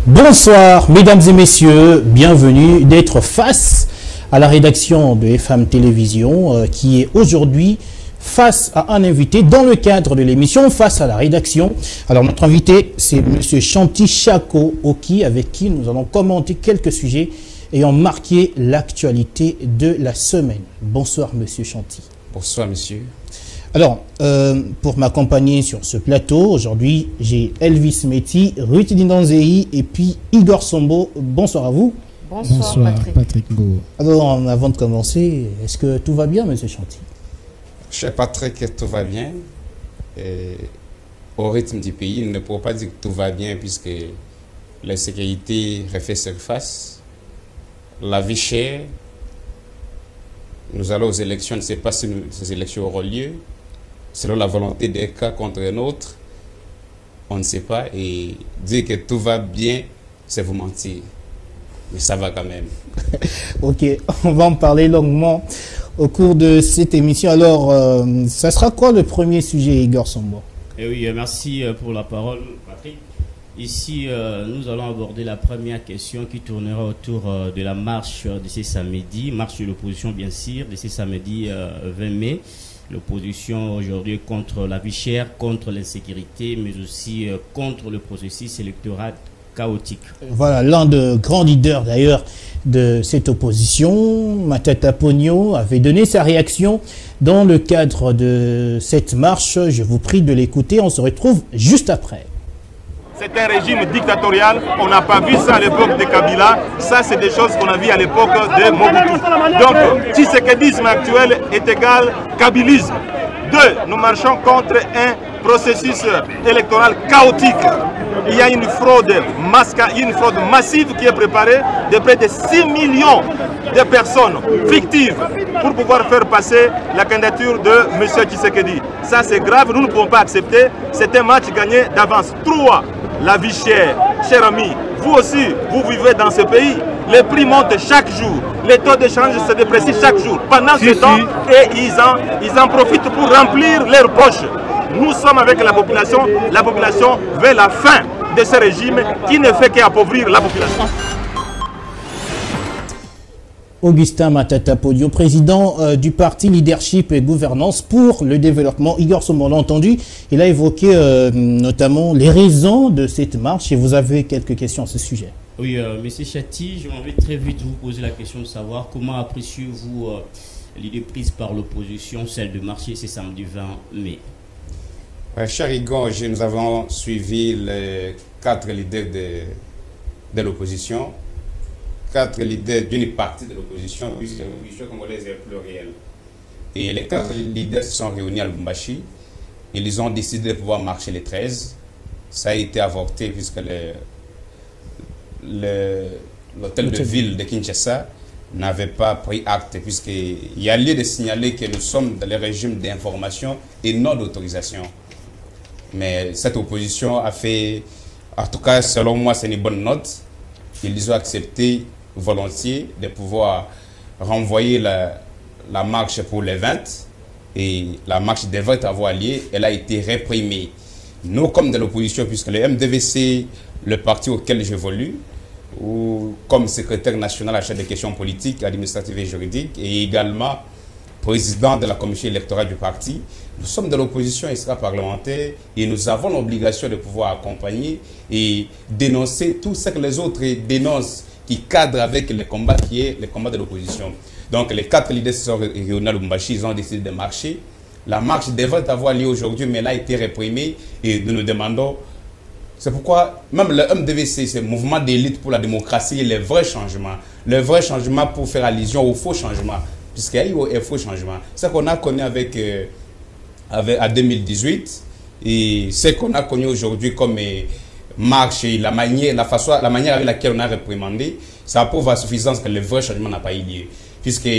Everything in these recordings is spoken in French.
Bonsoir, mesdames et messieurs, bienvenue d'être face à la rédaction de FM Télévision qui est aujourd'hui face à un invité dans le cadre de l'émission Face à la rédaction. Alors notre invité, c'est M. Chanty Chako Oki, avec qui nous allons commenter quelques sujets ayant marqué l'actualité de la semaine. Bonsoir M. Chanty. Bonsoir monsieur. Alors, pour m'accompagner sur ce plateau, aujourd'hui, j'ai Elvis Meti, Ruth Dindanzei et puis Igor Sombo. Bonsoir à vous. Bonsoir Patrick Ngo. Alors, avant de commencer, est-ce que tout va bien, M. Chanty? Cher Patrick, tout va bien. Et au rythme du pays, il ne pourra pas dire que tout va bien puisque la sécurité refait surface. La vie chère. Nous allons aux élections, je ne sais pas si ces élections auront lieu. Selon la volonté des cas contre un autre, on ne sait pas. Et dire que tout va bien, c'est vous mentir. Mais ça va quand même. Ok, on va en parler longuement au cours de cette émission. Alors, ça sera quoi le premier sujet, Igor Sombo? Eh oui, merci pour la parole, Patrick. Ici, nous allons aborder la première question qui tournera autour de la marche de ce samedi, marche de l'opposition bien sûr, de ce samedi 20 mai. L'opposition aujourd'hui contre la vie chère, contre l'insécurité, mais aussi contre le processus électoral chaotique. Voilà, l'un des grands leaders d'ailleurs de cette opposition, Matata Ponyo, avait donné sa réaction dans le cadre de cette marche. Je vous prie de l'écouter, on se retrouve juste après. C'est un régime dictatorial, on n'a pas vu ça à l'époque de Kabila, ça c'est des choses qu'on a vues à l'époque de Mobutu. Donc, Tshisekedi actuel est égal kabilisme. Deux, nous marchons contre un processus électoral chaotique. Il y a une fraude massive qui est préparée de près de 6 millions de personnes fictives pour pouvoir faire passer la candidature de M. Tshisekedi. Ça c'est grave, nous ne pouvons pas accepter, c'est un match gagné d'avance. 3. La vie chère, cher ami, vous aussi, vous vivez dans ce pays, les prix montent chaque jour, les taux de change se déprécient chaque jour. Pendant ce temps, et ils en profitent pour remplir leurs poches. Nous sommes avec la population veut la fin de ce régime qui ne fait qu'appauvrir la population. Augustin Matata Ponyo, président du parti Leadership et Gouvernance pour le développement. Igor Sombo l'a entendu, il a évoqué notamment les raisons de cette marche et vous avez quelques questions à ce sujet. Oui, Monsieur Chanty, je m'en vais très vite vous poser la question de savoir comment appréciez-vous l'idée prise par l'opposition, celle de marcher ce samedi 20 mai. Cher Igor, nous avons suivi les 4 leaders de l'opposition. 4 leaders d'une partie de l'opposition, puisque l'opposition congolaise est plurielle. Et les 4 leaders se sont réunis à Lubumbashi. Ils ont décidé de pouvoir marcher les 13. Ça a été avorté puisque l'hôtel de ville de Kinshasa n'avait pas pris acte, puisqu'il y a lieu de signaler que nous sommes dans le régime d'information et non d'autorisation. Mais cette opposition a fait, en tout cas selon moi c'est une bonne note, ils ont accepté volontiers de pouvoir renvoyer la marche pour les 20 et la marche devrait avoir lieu, elle a été réprimée. Nous comme de l'opposition, puisque le MDVC, le parti auquel j'évolue, ou comme secrétaire national à la chaîne des questions politiques, administratives et juridiques, et également président de la commission électorale du parti, nous sommes de l'opposition extra-parlementaire et nous avons l'obligation de pouvoir accompagner et dénoncer tout ce que les autres dénoncent qui cadre avec le combat qui est le combat de l'opposition. Donc les 4 leaders se sont réunis à Lubumbashi, ils ont décidé de marcher. La marche devrait avoir lieu aujourd'hui, mais elle a été réprimée et nous nous demandons. C'est pourquoi même le MDVC, c'est le mouvement d'élite pour la démocratie et les vrais changements. Le vrai changement pour faire allusion au faux changement. Puisqu'il y a eu un faux changement. Ce qu'on a connu avec à 2018 et ce qu'on a connu aujourd'hui comme marche et la manière avec laquelle on a réprimandé, ça prouve à suffisance que le vrai changement n'a pas eu lieu. Puisque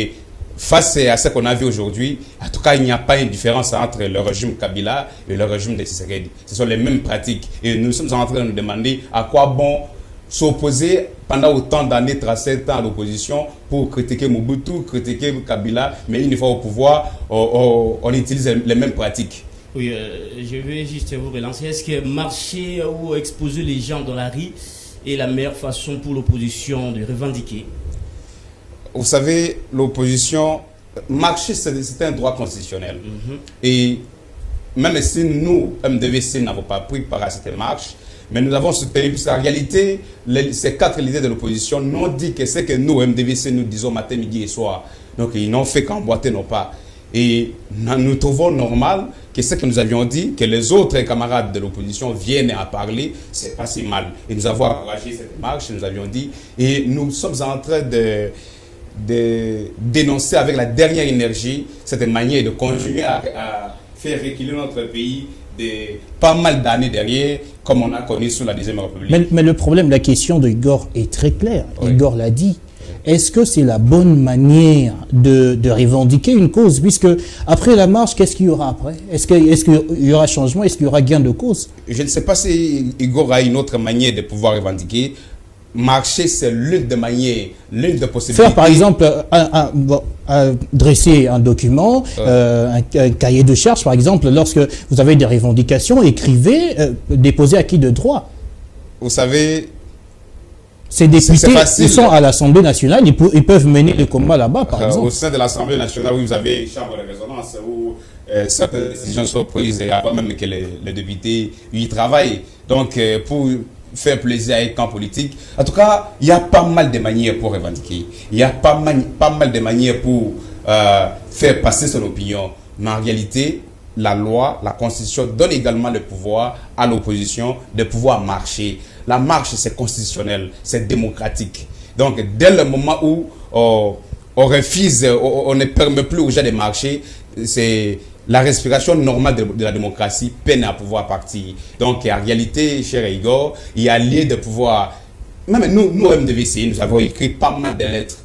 face à ce qu'on a vu aujourd'hui, en tout cas, il n'y a pas une différence entre le régime Kabila et le régime de Tshisekedi. Ce sont les mêmes pratiques. Et nous sommes en train de nous demander à quoi bon s'opposer pendant autant d'années, 37 ans à l'opposition pour critiquer Mobutu, critiquer Kabila, mais une fois au pouvoir, on utilise les mêmes pratiques. Oui, je vais juste vous relancer. Est-ce que marcher ou exposer les gens dans la rue est la meilleure façon pour l'opposition de revendiquer? Vous savez, l'opposition, marcher, c'est un droit constitutionnel. Et même si nous, MDVC, n'avons pas pris part à cette marche, mais nous avons soutenu, puisqu'en réalité, ces 4 leaders de l'opposition n'ont dit que c'est que nous, MDVC, nous disons matin, midi et soir. Donc, ils n'ont fait qu'emboîter nos pas. Et nous trouvons normal que ce que nous avions dit, que les autres camarades de l'opposition viennent à parler, c'est pas si mal. Et nous avons encouragé cette marche, nous avions dit, et nous sommes en train de dénoncer avec la dernière énergie cette manière de continuer à faire reculer notre pays de pas mal d'années derrière, comme on a connu sous la Deuxième République. Mais le problème, la question de Igor est très claire. Oui. Igor l'a dit. Est-ce que c'est la bonne manière de revendiquer une cause? Puisque après la marche, qu'est-ce qu'il y aura après? Est-ce qu'il y aura changement? Est-ce qu'il y aura gain de cause? Je ne sais pas si Igor a une autre manière de pouvoir revendiquer. Marcher, c'est l'une des manières, l'une des possibilités. Faire par exemple, dresser un document, un cahier de charge par exemple, lorsque vous avez des revendications, écrivez, déposez à qui de droit? Vous savez, ces députés, ils sont à l'Assemblée nationale, ils peuvent mener le combat là-bas, par exemple. Au sein de l'Assemblée nationale, oui, vous avez une chambre de résonance où certaines décisions sont prises et avant même que les députés y travaillent. Donc, pour faire plaisir à un camp politique. En tout cas, il y a pas mal de manières pour revendiquer. Il y a pas mal de manières pour faire passer son opinion. Mais en réalité, la loi, la Constitution donne également le pouvoir à l'opposition de pouvoir marcher. La marche, c'est constitutionnel, c'est démocratique. Donc, dès le moment où on refuse, on ne permet plus aux gens de marcher, c'est la respiration normale de la démocratie peine à pouvoir partir. Donc, en réalité, cher Igor, il y a lieu de pouvoir... Même nous MDVC, nous avons écrit pas mal de lettres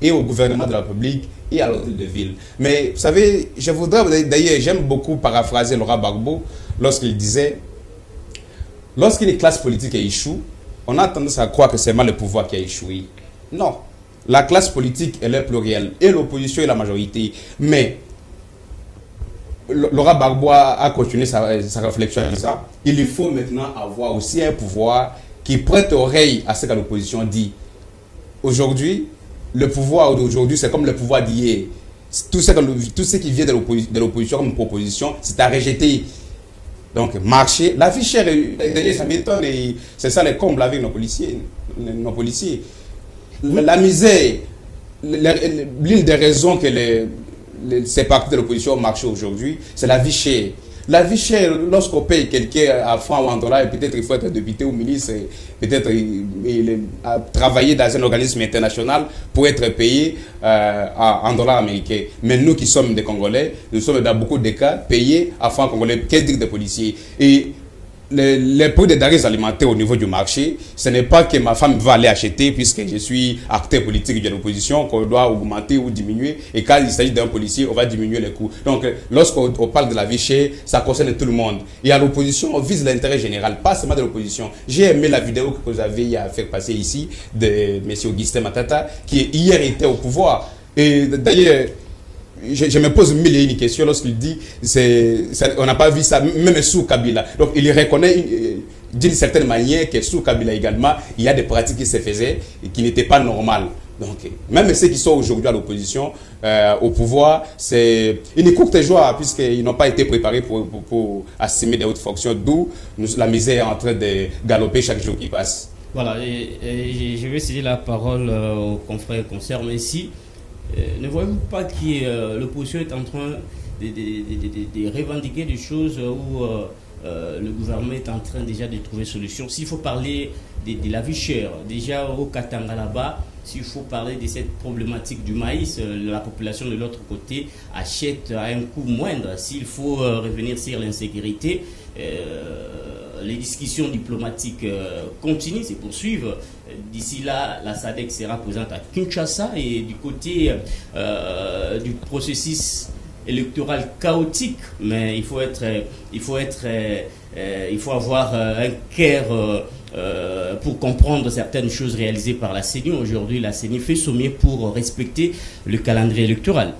et au gouvernement de la République et à l'hôtel de ville. Mais, vous savez, je voudrais... D'ailleurs, j'aime beaucoup paraphraser Laurent Gbagbo lorsqu'il disait lorsqu'une classe politique échoue, on a tendance à croire que c'est mal le pouvoir qui a échoué. Non. La classe politique, elle est plurielle. Et l'opposition et la majorité. Mais... Laurent Gbagbo a continué sa réflexion à ça. Il faut maintenant avoir aussi un pouvoir qui prête oreille à ce que l'opposition dit. Aujourd'hui, le pouvoir d'aujourd'hui, c'est comme le pouvoir d'hier. Tout ce qui vient de l'opposition comme proposition, c'est à rejeter. Donc, marcher. La vie chère, ça m'étonne, c'est ça le comble avec nos policiers. La misère, l'une des raisons que ces partis de l'opposition marchent aujourd'hui, c'est la vie chère. La vie chère, lorsqu'on paye quelqu'un à francs ou en dollars, peut-être il faut être député ou ministre, peut-être travailler dans un organisme international pour être payé en dollars américains. Mais nous qui sommes des Congolais, nous sommes dans beaucoup de cas payés à francs congolais, qu'est-ce que des policiers. Et les prix des denrées alimentaires au niveau du marché, ce n'est pas que ma femme va aller acheter puisque je suis acteur politique de l'opposition qu'on doit augmenter ou diminuer. Et quand il s'agit d'un policier, on va diminuer les coûts. Donc, lorsqu'on parle de la vie chère, ça concerne tout le monde. Et à l'opposition, on vise l'intérêt général, pas seulement de l'opposition. J'ai aimé la vidéo que vous avez fait passer ici de M. Augustin Matata, qui hier était au pouvoir. Et d'ailleurs, je me pose mille et une questions lorsqu'il dit on n'a pas vu ça même sous Kabila. Donc il reconnaît d'une certaine manière que sous Kabila également il y a des pratiques qui se faisaient et qui n'étaient pas normales. Donc même ceux qui sont aujourd'hui à l'opposition au pouvoir, c'est une courte joie puisqu'ils n'ont pas été préparés pour assumer des hautes fonctions, d'où la misère est en train de galoper chaque jour qui passe. Voilà, et je vais céder la parole aux confrères concernés ici. Ne voyez-vous pas que l'opposition est en train de revendiquer des choses où le gouvernement est en train déjà de trouver solution? S'il faut parler de la vie chère, déjà au Katanga là-bas, s'il faut parler de cette problématique du maïs, la population de l'autre côté achète à un coût moindre. S'il faut revenir sur l'insécurité, les discussions diplomatiques continuent, se poursuivent. D'ici là, la SADC sera présente à Kinshasa et du côté du processus électoral chaotique, mais il faut avoir un cœur pour comprendre certaines choses réalisées par la CENI. Aujourd'hui, la CENI fait son mieux pour respecter le calendrier électoral.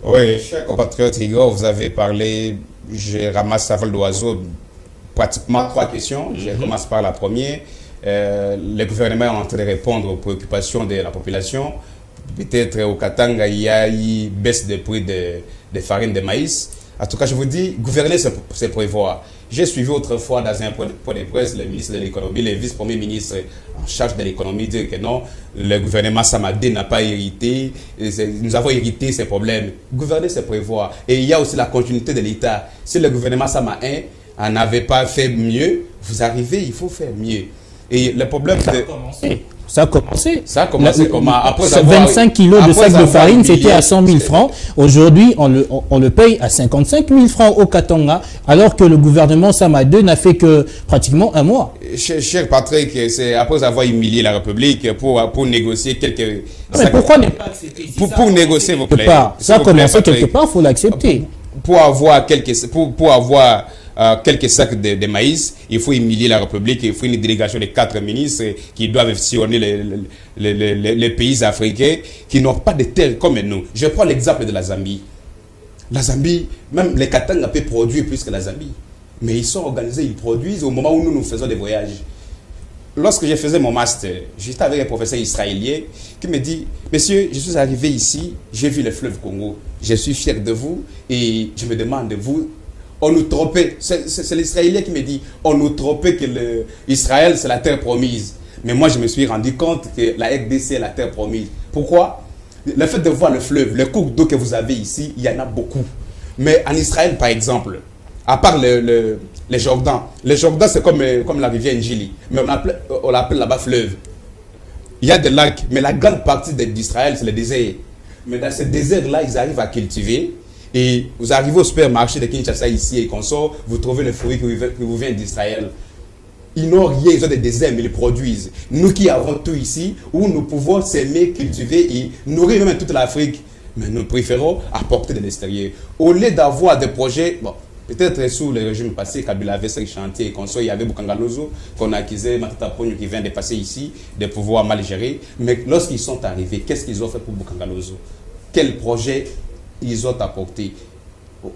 Oui, cher compatriote Igor, vous avez parlé, je ramasse à vol d'oiseau pratiquement 3 questions. Je commence par la première. le gouvernement est en train de répondre aux préoccupations de la population. Peut-être au Katanga, il y a une baisse des prix de farine de maïs. En tout cas, je vous dis, gouverner, c'est prévoir. J'ai suivi autrefois dans un point de presse le ministre de l'économie, le vice-premier ministre en charge de l'économie, dire que non, le gouvernement Samadé n'a pas hérité, nous avons hérité ces problèmes. Gouverner, c'est prévoir. Et il y a aussi la continuité de l'État. Si le gouvernement Sama 1 n'avait pas fait mieux, vous arrivez, il faut faire mieux. Et le problème, c'est... Ça a commencé. Ça a commencé comment? Après 25 kilos de sac de farine, c'était à 100 000 francs. Aujourd'hui, on le paye à 55 000 francs au Katanga, alors que le gouvernement Sama 2 n'a fait que pratiquement un mois. Cher Patrick, c'est après avoir humilié la République pour négocier quelques... Mais pourquoi ne pas accepter pour négocier, vous plaît. Ça a commencé quelque part, il faut l'accepter. Pour avoir quelques sacs de maïs, il faut humilier la République, il faut une délégation de 4 ministres qui doivent sillonner les pays africains qui n'ont pas de terre comme nous. Je prends l'exemple de la Zambie. La Zambie, même les Katanga peuvent produire plus que la Zambie. Mais ils sont organisés, ils produisent au moment où nous faisons des voyages. Lorsque je faisais mon master, j'étais avec un professeur israélien qui me dit « Monsieur, je suis arrivé ici, j'ai vu le fleuve Congo, je suis fier de vous et je me demande de vous, on nous trompait, c'est l'Israélien qui me dit, on nous trompait que Israël c'est la terre promise. Mais moi je me suis rendu compte que la RDC est la terre promise. Pourquoi? Le fait de voir le fleuve, le cours d'eau que vous avez ici, il y en a beaucoup. Mais en Israël par exemple, à part le Jourdain c'est comme la rivière Njili, mais on l'appelle là-bas fleuve. Il y a des lacs, mais la grande partie d'Israël c'est le désert. Mais dans ce désert-là, ils arrivent à cultiver. Et vous arrivez au supermarché de Kinshasa ici et consort, vous trouvez le fruit qui vous vient d'Israël. Ils n'ont rien, ils ont des déserts, mais ils produisent. Nous qui avons tout ici, où nous pouvons s'aimer, cultiver et nourrir même toute l'Afrique, mais nous préférons apporter de l'extérieur. Au lieu d'avoir des projets, bon, peut-être sous le régime passé, Kabila avait 5 chantiers et consort, il y avait Bukangalozo qu'on a accusé, Matata Pogno qui vient de passer ici, de pouvoir mal gérer. Mais lorsqu'ils sont arrivés, qu'est-ce qu'ils ont fait pour Bukangalozo? Quel projet ils ont apporté?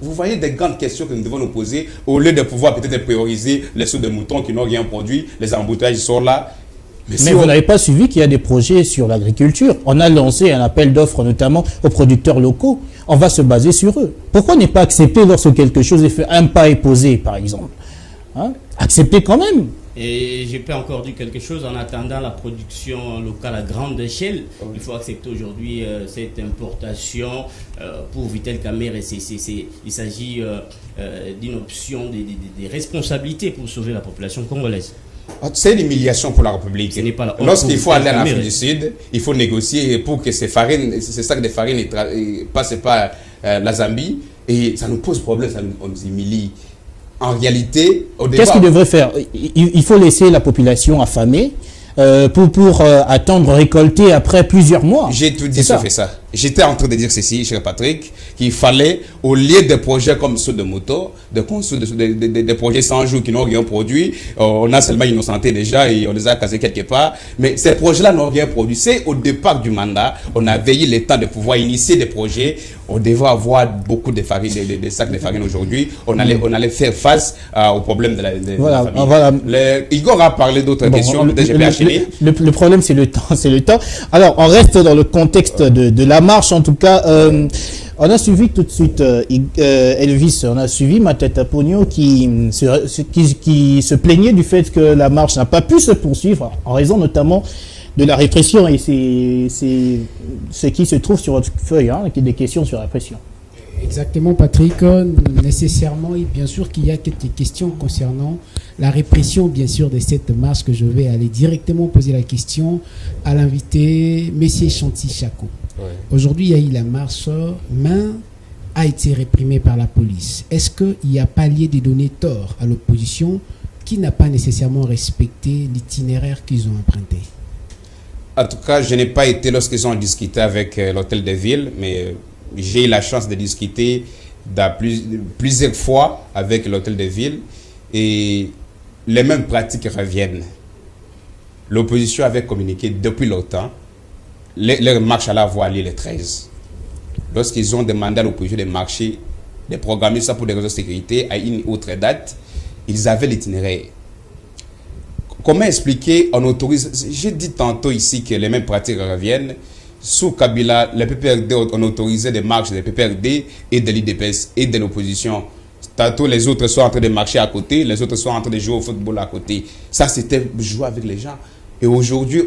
Vous voyez des grandes questions que nous devons nous poser au lieu de pouvoir peut-être prioriser les sauts de moutons qui n'ont rien produit, les embouteillages sont là. Mais si vous n'avez pas suivi qu'il y a des projets sur l'agriculture. On a lancé un appel d'offres notamment aux producteurs locaux. On va se baser sur eux. Pourquoi ne pas accepter lorsque quelque chose est fait, un pas est posé par exemple, hein? Accepter quand même. Et je peux encore dire quelque chose en attendant la production locale à grande échelle. Il faut accepter aujourd'hui cette importation pour Vitel Kamerhe. Il s'agit d'une option des responsabilités pour sauver la population congolaise. C'est une humiliation pour la République. Lorsqu'il faut aller en Afrique du Sud, il faut négocier pour que ces sacs de farine passent par la Zambie. Et ça nous pose problème, ça nous humilie. En réalité, qu'est-ce qu'il devrait faire? Il faut laisser la population affamée pour attendre récolter après plusieurs mois. J'ai tout dit sauf ça. J'étais en train de dire ceci, cher Patrick, qu'il fallait, au lieu de projets comme ceux de moto, des projets 100 jours qui n'ont rien produit, on a seulement innocenté déjà et on les a cassés quelque part, mais ces projets-là n'ont rien produit. C'est au départ du mandat, on avait eu le temps de pouvoir initier des projets, on devait avoir beaucoup de farine, des sacs de farine aujourd'hui, on allait faire face au problème de la famille. Voilà. Igor a parlé d'autres questions, le problème c'est le temps, Alors, on reste dans le contexte de la marche, en tout cas. On a suivi tout de suite Elvis, on a suivi Matata Pogno qui se plaignait du fait que la marche n'a pas pu se poursuivre en raison notamment de la répression, et c'est ce qui se trouve sur votre feuille, hein, des questions sur la répression. Exactement, Patrick. Nécessairement, et bien sûr qu'il y a quelques questions concernant la répression, bien sûr, de cette marche, que je vais aller directement poser la question à l'invité, M. Chanty Chako. Ouais. Aujourd'hui, il y a eu la marche, mais a été réprimée par la police. Est-ce qu'il n'y a pas lieu de donner tort à l'opposition qui n'a pas nécessairement respecté l'itinéraire qu'ils ont emprunté? En tout cas, je n'ai pas été lorsqu'ils ont discuté avec l'hôtel de ville, mais j'ai eu la chance de discuter plusieurs fois avec l'hôtel de ville et les mêmes pratiques reviennent. L'opposition avait communiqué depuis longtemps. Leur marche allait avoir lieu le 13. Lorsqu'ils ont demandé à l'opposition de marcher, de programmer ça pour des raisons de sécurité à une autre date, ils avaient l'itinéraire. comment expliquer, on autorise, j'ai dit tantôt ici que les mêmes pratiques reviennent. Sous Kabila, les PPRD, on autorisait des marches des PPRD et de l'IDPS et de l'opposition. Tantôt, les autres sont en train de marcher à côté, les autres sont en train de jouer au football à côté. Ça, c'était jouer avec les gens. Et aujourd'hui,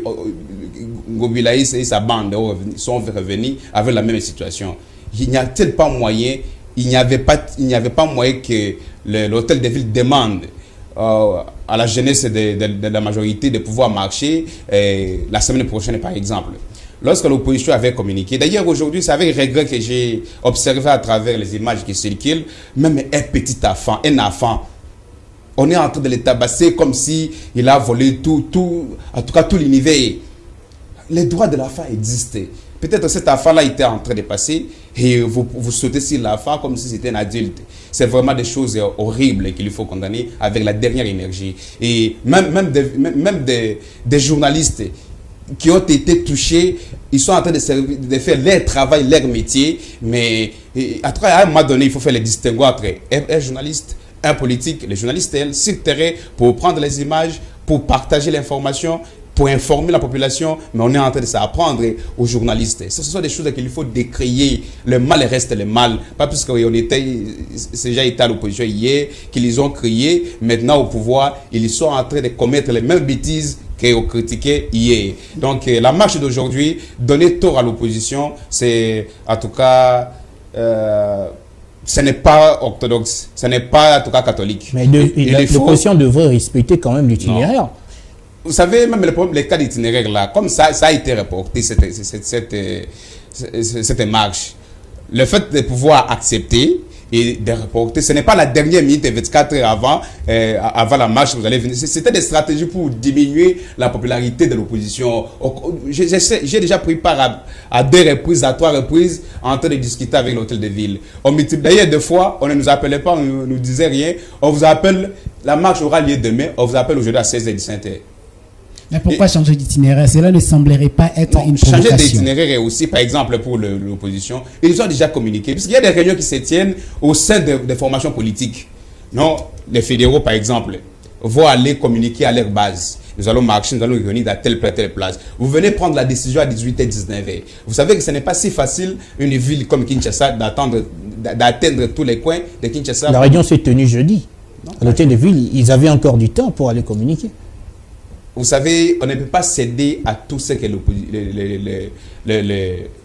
Ngobilaïs et sa bande sont revenus avec la même situation. Il n'y a-t-il pas moyen, il n'y avait pas moyen que l'hôtel de ville demande à la jeunesse de la majorité de pouvoir marcher la semaine prochaine, par exemple. Lorsque l'opposition avait communiqué, d'ailleurs aujourd'hui, c'est avec regret que j'ai observé à travers les images qui circulent, même un petit enfant, on est en train de le tabasser comme si il a volé tout, en tout cas tout l'univers. Les droits de l'enfant existent. Peut-être cet enfant-là était en train de passer et vous sautez sur l'enfant comme si c'était un adulte. C'est vraiment des choses horribles qu'il faut condamner avec la dernière énergie. Et même des journalistes qui ont été touchés, ils sont en train de faire leur travail, leur métier, mais à un moment donné, il faut faire le distinguo entre un journaliste, un politique. Les journalistes, elles, sur le terrain pour prendre les images, pour partager l'information, pour informer la population, mais on est en train de s'apprendre aux journalistes. Ce sont des choses qu'il faut décrier. Le mal reste le mal. Pas parce qu'on était, c'est déjà été à l'opposition hier, qu'ils ont crié, maintenant au pouvoir, ils sont en train de commettre les mêmes bêtises qu'on critiquait hier. Donc la marche d'aujourd'hui, donner tort à l'opposition, c'est en tout cas... ce n'est pas orthodoxe, ce n'est pas en tout cas catholique. Mais l'opposition devrait respecter quand même l'itinéraire. Vous savez, même les cas d'itinéraire là, comme ça a été reporté, cette marche. Le fait de pouvoir accepter et de reporter, ce n'est pas la dernière minute, 24 heures avant la marche, vous allez venir. C'était des stratégies pour diminuer la popularité de l'opposition. J'ai déjà pris part à 2 reprises, à 3 reprises, en train de discuter avec l'hôtel de ville. D'ailleurs, des fois, on ne nous appelait pas, on ne nous disait rien. On vous appelle, la marche aura lieu demain, on vous appelle aujourd'hui à 16h17. Mais pourquoi changer d'itinéraire? Cela ne semblerait pas être une provocation. Changer d'itinéraire aussi, par exemple, pour l'opposition, ils ont déjà communiqué. Puisqu'il y a des réunions qui se tiennent au sein des formations politiques. Non, les fédéraux, par exemple, vont aller communiquer à leur base. Nous allons marcher, nous allons réunir dans telle place. Vous venez prendre la décision à 18h-19h. Vous savez que ce n'est pas si facile, une ville comme Kinshasa, d'atteindre tous les coins de Kinshasa. La réunion s'est tenue jeudi. À l'hôtel de ville, ils avaient encore du temps pour aller communiquer. Vous savez, on ne peut pas céder à tout ce que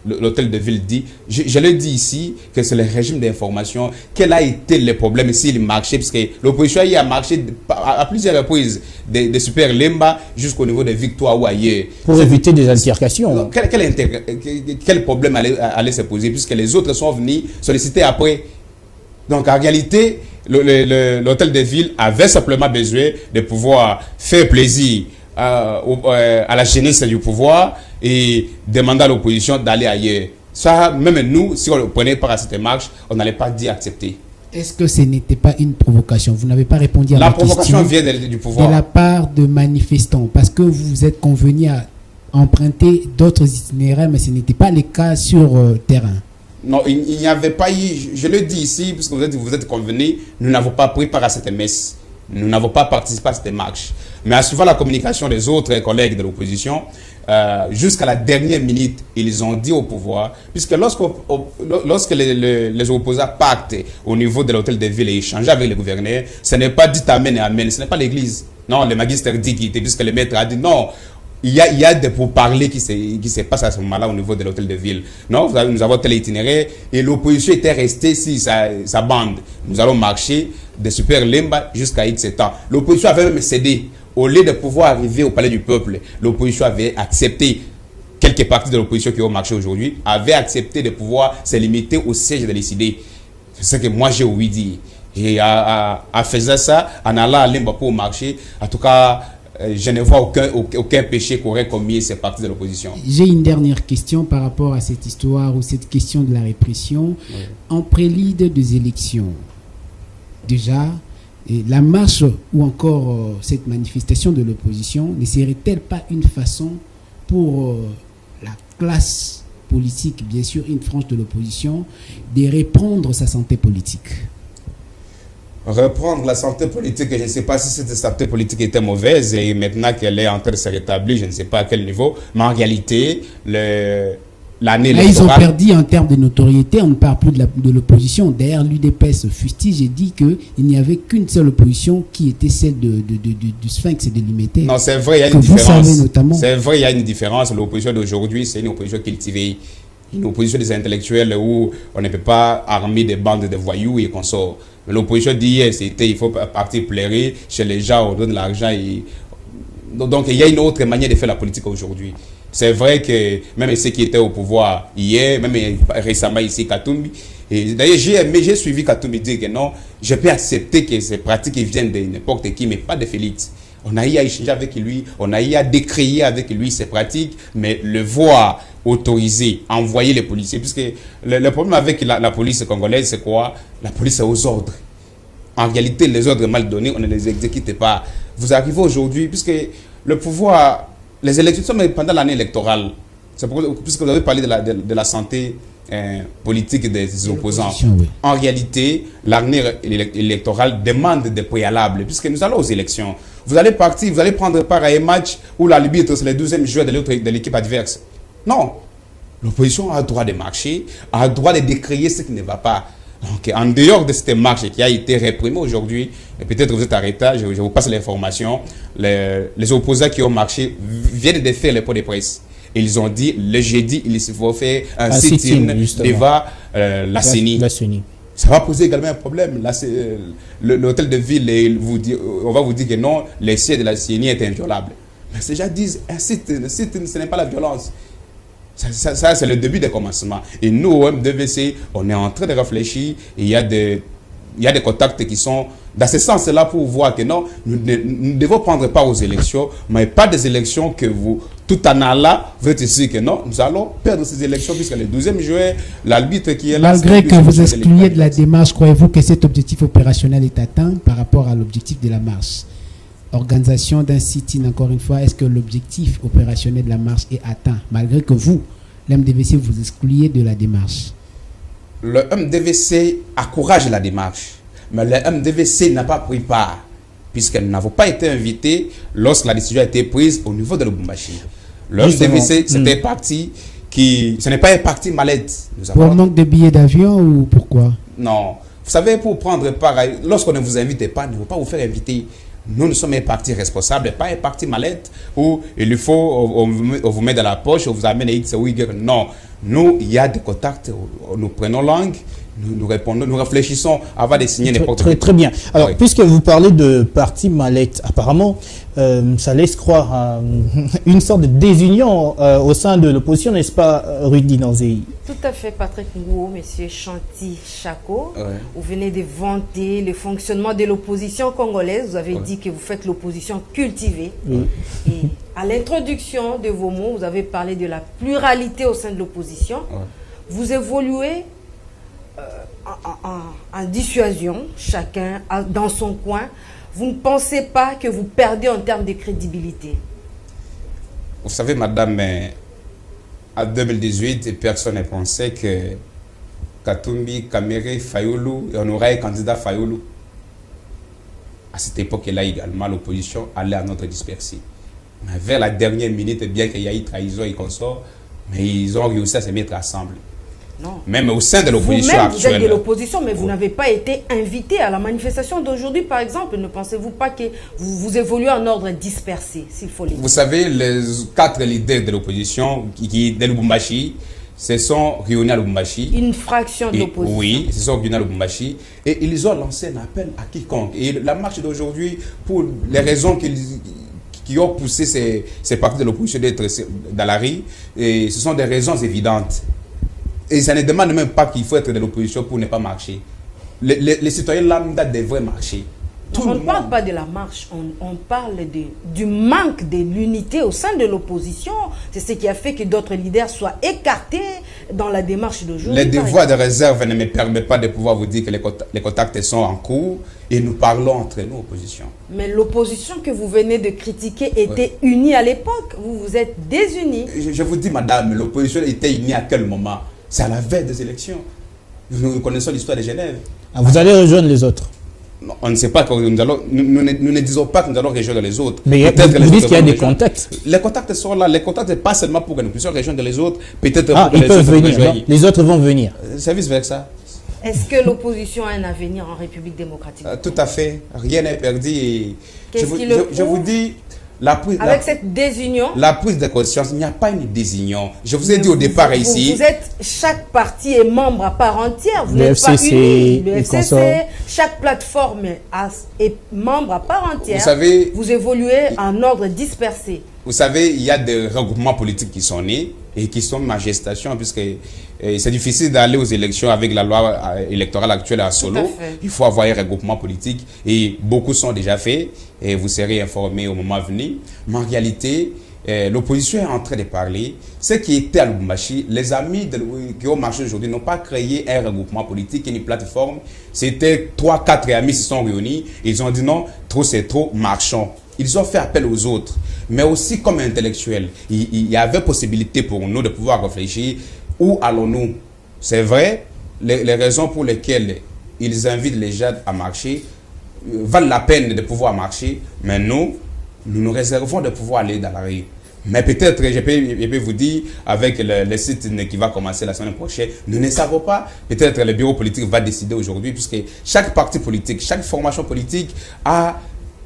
l'hôtel de ville dit. Je le dis ici, que c'est le régime d'information. Quel a été le problème s'il marchait? Parce que l'opposition a marché à plusieurs reprises, de Super Lemba jusqu'au niveau de Victoire ou ailleurs. Pour éviter des altercations. Quel problème allait se poser? Puisque les autres sont venus solliciter après. Donc en réalité, l'hôtel de ville avait simplement besoin de pouvoir faire plaisir à la jeunesse du pouvoir et demander à l'opposition d'aller ailleurs. Ça, même nous, si on prenait part à cette marche, on n'allait pas dire accepter. Est-ce que ce n'était pas une provocation? Vous n'avez pas répondu à ma question. La provocation vient du pouvoir. De la part de manifestants, parce que vous êtes convenus à emprunter d'autres itinéraires, mais ce n'était pas le cas sur terrain. Non, il n'y avait pas eu, je le dis ici, puisque vous êtes convenus, nous n'avons pas pris part à cette messe. Nous n'avons pas participé à cette marche. Mais en suivant la communication des autres collègues de l'opposition, jusqu'à la dernière minute, ils ont dit au pouvoir, puisque lorsque les opposants pactent au niveau de l'hôtel de ville et échangent avec le gouverneur, ce n'est pas dit amen et amen, ce n'est pas l'église. Non, le magister dit qu'il était, puisque le maître a dit non. Il y a des pourparlers qui se passent à ce moment-là au niveau de l'hôtel de ville. Non, nous avons tel itinéraire et l'opposition était restée sur sa bande. Nous allons marcher de Super Lemba jusqu'à X temps. L'opposition avait même cédé. Au lieu de pouvoir arriver au palais du peuple, l'opposition avait accepté, quelques partis de l'opposition qui ont marché aujourd'hui, avaient accepté de pouvoir se limiter au siège de l'ICD. C'est ce que moi j'ai ouï dire. Et en faisant ça, en allant à Lemba pour marcher, en tout cas, je ne vois aucun péché qu'aurait commis ces partis de l'opposition. J'ai une dernière question par rapport à cette histoire ou cette question de la répression. Oui. En prélude des élections, déjà, la marche ou encore cette manifestation de l'opposition ne serait-elle pas une façon pour la classe politique, bien sûr une frange de l'opposition, de reprendre sa santé politique? Reprendre la santé politique, je ne sais pas si cette santé politique était mauvaise et maintenant qu'elle est en train de se rétablir, je ne sais pas à quel niveau, mais en réalité, l'année électorale... Ils ont perdu en termes de notoriété, on ne parle plus de l'opposition. D'ailleurs, l'UDPS fustige et dit qu'il n'y avait qu'une seule opposition qui était celle du Sphinx et de l'Imité. Non, c'est vrai, il y a une différence. C'est vrai, il y a une différence. L'opposition d'aujourd'hui, c'est une opposition cultivée. Une opposition des intellectuels où on ne peut pas armer des bandes de voyous et qu'on sort. L'opposition d'hier, c'était il faut partir pleurer chez les gens, on donne l'argent. Donc il y a une autre manière de faire la politique aujourd'hui. C'est vrai que même ceux qui étaient au pouvoir hier, même récemment ici, Katumbi, d'ailleurs j'ai suivi Katumbi dire que non, je peux accepter que ces pratiques viennent de n'importe qui, mais pas de Félix. On a eu à échanger avec lui, on a eu à décrier avec lui ces pratiques, mais le voir autoriser, envoyer les policiers, puisque le problème avec la police congolaise, c'est quoi? La police est aux ordres. En réalité, les ordres mal donnés, on ne les exécute pas. Vous arrivez aujourd'hui, puisque le pouvoir, les élections, mais pendant l'année électorale, puisque vous avez parlé de la santé politique des opposants. Oui. En réalité, l'année électorale demande des préalables, puisque nous allons aux élections. Vous allez partir, vous allez prendre part à un match où l'arbitre, c'est le 12e joueur de l'équipe adverse. Non. L'opposition a le droit de marcher, a le droit de décrier ce qui ne va pas. Donc, en dehors de cette marche qui a été réprimée aujourd'hui, et peut-être vous êtes arrêté, je vous passe l'information, les opposants qui ont marché viennent de faire les points de presse. Ils ont dit, le jeudi, il faut faire un sit-in devant la CENI. Ça va poser également un problème. L'hôtel de ville, on va vous dire que non, les sièges de la CENI est inviolable. Mais ces gens disent, un sit-in, ce n'est pas la violence. Ça c'est le début des commencements. Et nous, au MDVC, on est en train de réfléchir. Et il y a des contacts qui sont dans ce sens-là pour voir que non, nous devons prendre part aux élections, mais pas des élections que vous, tout en allant, vous êtes ici que non, nous allons perdre ces élections puisque le 12e juin, l'arbitre qui est là... Malgré que vous excluez de la démarche, croyez-vous que cet objectif opérationnel est atteint par rapport à l'objectif de la marche? Organisation d'un sit-in, encore une fois, est-ce que l'objectif opérationnel de la marche est atteint, malgré que vous, l'MDVC, vous excluez de la démarche? Le MDVC encourage la démarche, mais le MDVC n'a pas pris part, puisque nous n'avons pas été invités lorsque la décision a été prise au niveau de Lubumbashi. Le MDVC, c'était parti ce n'est pas un parti mallette. Pour manque de billets d'avion ou pourquoi? Non. Vous savez, pour prendre part, lorsqu'on ne vous invite pas, on ne veut pas vous faire inviter. Nous sommes un parti responsable, pas un parti mallette où il faut, on vous met dans la poche, on vous amène à X ou Y. Non, nous, il y a des contacts, nous prenons langue, nous répondons, nous réfléchissons avant de signer n'importe quoi. Très bien. Alors, oui. Puisque vous parlez de parti mallette, apparemment, ça laisse croire à une sorte de désunion au sein de l'opposition, n'est-ce pas, Rudy Nanzei? Tout à fait, Patrick Ngouo, monsieur Chanty Chako. Ouais. Vous venez de vanter le fonctionnement de l'opposition congolaise. Vous avez dit que vous faites l'opposition cultivée. Et à l'introduction de vos mots, vous avez parlé de la pluralité au sein de l'opposition. Vous évoluez en dissuasion, chacun dans son coin. Vous ne pensez pas que vous perdez en termes de crédibilité? Vous savez, madame, en 2018, personne ne pensait que Katumbi, Kamere, Fayoulou, et on aurait un candidat Fayoulou. À cette époque-là également, l'opposition allait à notre disperser. Mais vers la dernière minute, bien qu'il y ait eu trahison et consort, mais ils ont réussi à se mettre ensemble. Non. Même au sein de l'opposition actuelle. Vous êtes de l'opposition, mais vous n'avez pas été invité à la manifestation d'aujourd'hui, par exemple. Ne pensez-vous pas que vous évoluez en ordre dispersé, s'il faut le dire? Vous savez, les 4 leaders de l'opposition de Lubumbashi se sont réunis à Lubumbashi. Une fraction de l'opposition. Oui, ils se sont réunis à Lubumbashi. Et ils ont lancé un appel à quiconque. Et la marche d'aujourd'hui, pour les raisons qui ont poussé ces partis de l'opposition d'être dans la rue, et ce sont des raisons évidentes. Et ça ne demande même pas qu'il faut être de l'opposition pour ne pas marcher. Les citoyens lambda devraient marcher. On ne parle pas de la marche, on parle du manque de l'unité au sein de l'opposition. C'est ce qui a fait que d'autres leaders soient écartés dans la démarche d'aujourd'hui. Les devoirs de réserve ne me permettent pas de pouvoir vous dire que les contacts sont en cours et nous parlons entre nous, opposition. Mais l'opposition que vous venez de critiquer était unie à l'époque. Vous vous êtes désunis. Je vous dis, madame, l'opposition était unie à quel moment? C'est à la veille des élections. Nous connaissons l'histoire de Genève. Ah, vous allez rejoindre les autres? On ne sait pas que nous ne disons pas que nous allons rejoindre les autres. Mais vous dites qu'il y a des contacts. Les contacts sont là. Les contacts, pas seulement pour que nous puissions rejoindre les autres, peut-être pour que ils peuvent venir. Les autres vont venir. C'est vice-versa. Est-ce que l'opposition a un avenir en République démocratique? Tout à fait. Rien n'est perdu. Je vous dis, avec cette désunion, la prise de conscience, il n'y a pas une désunion. Je vous ai dit au départ ici. Vous êtes, chaque parti est membre à part entière. Vous n'êtes pas unis. Le FCC, chaque plateforme est membre à part entière. Vous savez, vous évoluez en ordre dispersé. Vous savez, il y a des regroupements politiques qui sont nés et qui sont en gestation, puisque c'est difficile d'aller aux élections avec la loi électorale actuelle à solo. Il faut avoir un regroupement politique et beaucoup sont déjà faits et vous serez informés au moment venu. Mais en réalité, l'opposition est en train de parler. Ce qui était à Lubumbashi, les amis qui ont marché aujourd'hui n'ont pas créé un regroupement politique, une plateforme. C'était 3-4 amis qui se sont réunis. Ils ont dit non, trop c'est trop, marchons. Ils ont fait appel aux autres, mais aussi comme intellectuels. Il y avait possibilité pour nous de pouvoir réfléchir. Où allons-nous? C'est vrai, les raisons pour lesquelles ils invitent les gens à marcher valent la peine de pouvoir marcher, mais nous nous réservons de pouvoir aller dans la rue. Mais peut-être, je peux vous dire, avec le site qui va commencer la semaine prochaine, nous ne savons pas. Peut-être le bureau politique va décider aujourd'hui, puisque chaque parti politique, chaque formation politique a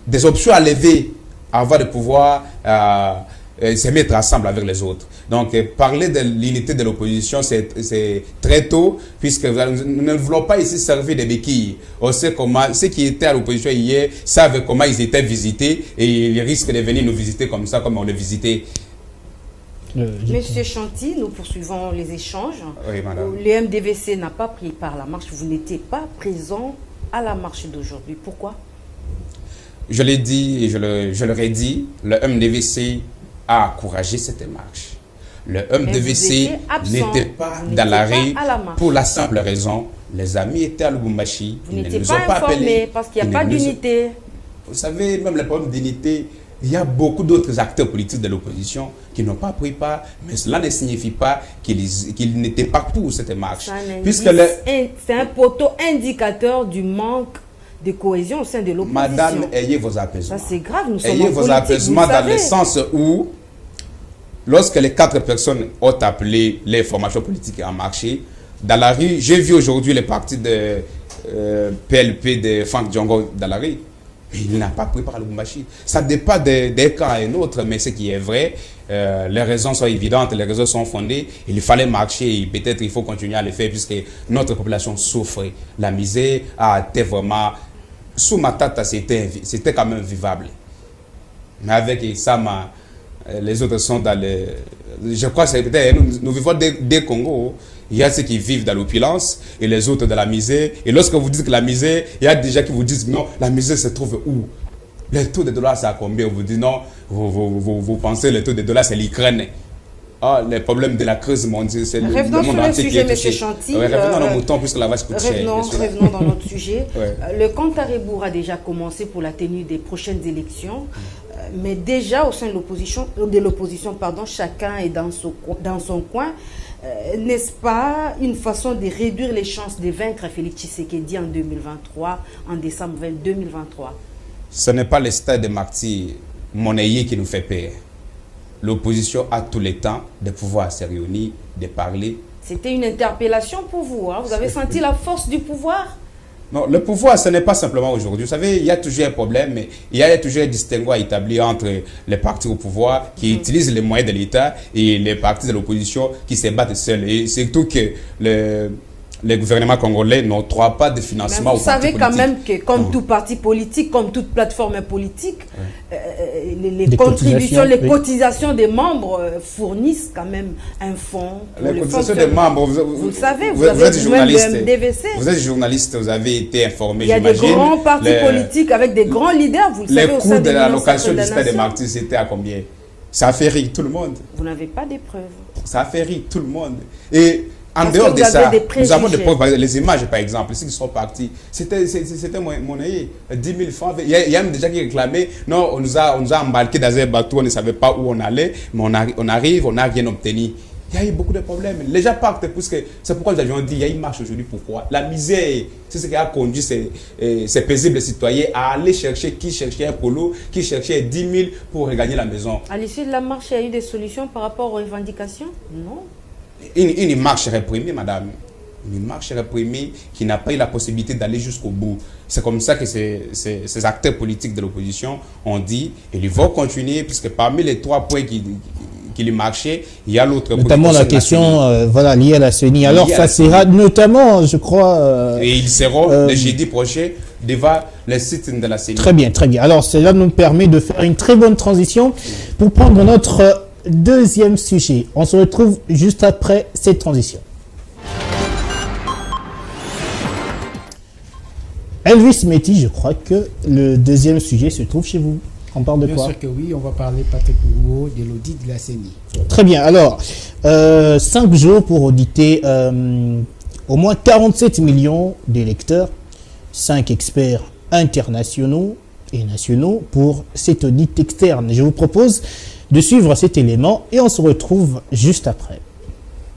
des options à lever avant de pouvoir se mettre ensemble avec les autres. Donc, parler de l'unité de l'opposition, c'est très tôt, puisque nous ne voulons pas ici servir de béquilles. On sait comment, ceux qui étaient à l'opposition hier savent comment ils étaient visités et ils risquent de venir nous visiter comme ça, comme on les visitait. Monsieur Chanty, nous poursuivons les échanges. Oui, madame. Le MDVC n'a pas pris part à la marche. Vous n'étiez pas présent à la marche d'aujourd'hui. Pourquoi? Je l'ai dit et je le redis, le MDVC a encouragé cette marche. Le MDVC n'était pas dans la rue pour la simple raison, les amis étaient à Lubumbashi. Vous n'étiez pas informés parce qu'il n'y a pas d'unité. Vous savez, même le problème d'unité, il y a beaucoup d'autres acteurs politiques de l'opposition qui n'ont pas pris part, mais cela ne signifie pas qu'ils n'étaient pas pour cette marche. C'est un poteau indicateur du manque de cohésion au sein de l'opposition. Madame, ayez vos apaisements. Ça c'est grave, nous sommes ayez vos apaisements dans le sens où, lorsque les 4 personnes ont appelé les formations politiques à marcher, dans la rue, j'ai vu aujourd'hui les partis de PLP de Franck Diongo dans la rue. Il n'a pas pris par Lubumbashi. Ça dépend des cas et autres, mais ce qui est vrai, les raisons sont évidentes, les raisons sont fondées. Il fallait marcher et peut-être il faut continuer à le faire puisque notre population souffre. La misère a été vraiment... Sous ma tête, c'était quand même vivable. Mais avec Sama, les autres sont dans le... Je crois que c'est peut-être... Nous vivons des Congos. Il y a ceux qui vivent dans l'opulence et les autres dans la misère. Et lorsque vous dites que la misère, il y a déjà qui vous disent non, la misère se trouve où? Le taux de dollar, c'est à combien? Vous dites non, vous pensez le taux de dollar, c'est l'Ukraine. Ah, les problèmes de la crise mondiale, c'est le monde entier qui est touché. Chanty, revenons dans nos moutons puisque la vache coûte cher. Revenons dans notre sujet. Le compte à rebours a déjà commencé pour la tenue des prochaines élections. Mais déjà, au sein de l'opposition, chacun est dans son coin. N'est-ce pas une façon de réduire les chances de vaincre Félix Tshisekedi en 2023, en décembre 2023? Ce n'est pas le stade de martyr monnayé qui nous fait peur. L'opposition a tout le temps de pouvoir se réunir, de parler. C'était une interpellation pour vous, hein? Vous avez senti la force du pouvoir? Non, le pouvoir, ce n'est pas simplement aujourd'hui. Vous savez, il y a toujours un problème, mais il y a toujours un distinguo à établir entre les partis au pouvoir qui utilisent les moyens de l'État et les partis de l'opposition qui se battent seuls. Et surtout que les gouvernements congolais n'octroient pas de financement aux partis politiques. Vous savez quand même que comme tout parti politique, comme toute plateforme politique, les contributions, les cotisations des membres fournissent quand même un fonds. Les cotisations des membres, vous le savez, vous êtes journaliste. Vous êtes journaliste, vous avez été informé. Il y a des grands partis politiques avec des grands leaders, vous le savez. Les coûts de l'allocation du stade de Martyrs, c'était à combien? Ça a fait rire tout le monde. Vous n'avez pas des preuves. Ça a fait rire tout le monde. Et en dehors de ça, nous avons des preuves, les images par exemple, ceux qui sont partis, c'était monnaie, 10 000 francs. Il y a même des gens qui réclamaient, non, on nous a embarqués dans un bateau, on ne savait pas où on allait, mais on arrive, on n'a rien obtenu. il y a eu beaucoup de problèmes. Les gens partent, c'est pourquoi nous avions dit, il y a une marche aujourd'hui. Pourquoi? La misère, c'est ce qui a conduit ces paisibles citoyens à aller chercher qui cherchait un polo, qui cherchait 10 000 pour regagner la maison. À l'issue de la marche, il y a eu des solutions par rapport aux revendications? Non. Une marche réprimée, madame. Une marche réprimée qui n'a pas eu la possibilité d'aller jusqu'au bout. C'est comme ça que ces acteurs politiques de l'opposition ont dit, et ils vont continuer, puisque parmi les 3 points qui lui marchaient, il y a l'autre. Notamment la question voilà, liée à la CENI. Alors ça sera notamment, je crois... et ils seront le jeudi prochain devant les sites de la CENI. Très bien, très bien. Alors cela nous permet de faire une très bonne transition pour prendre notre deuxième sujet. On se retrouve juste après cette transition. Elvis Meti, je crois que le deuxième sujet se trouve chez vous. On parle de quoi? Bien sûr que oui, on va parler, Patrick Ngouo, de l'audit de la CENI. Très bien. Alors, 5 jours pour auditer au moins 47 millions d'électeurs, 5 experts internationaux et nationaux pour cet audit externe. Je vous propose de suivre cet élément et on se retrouve juste après.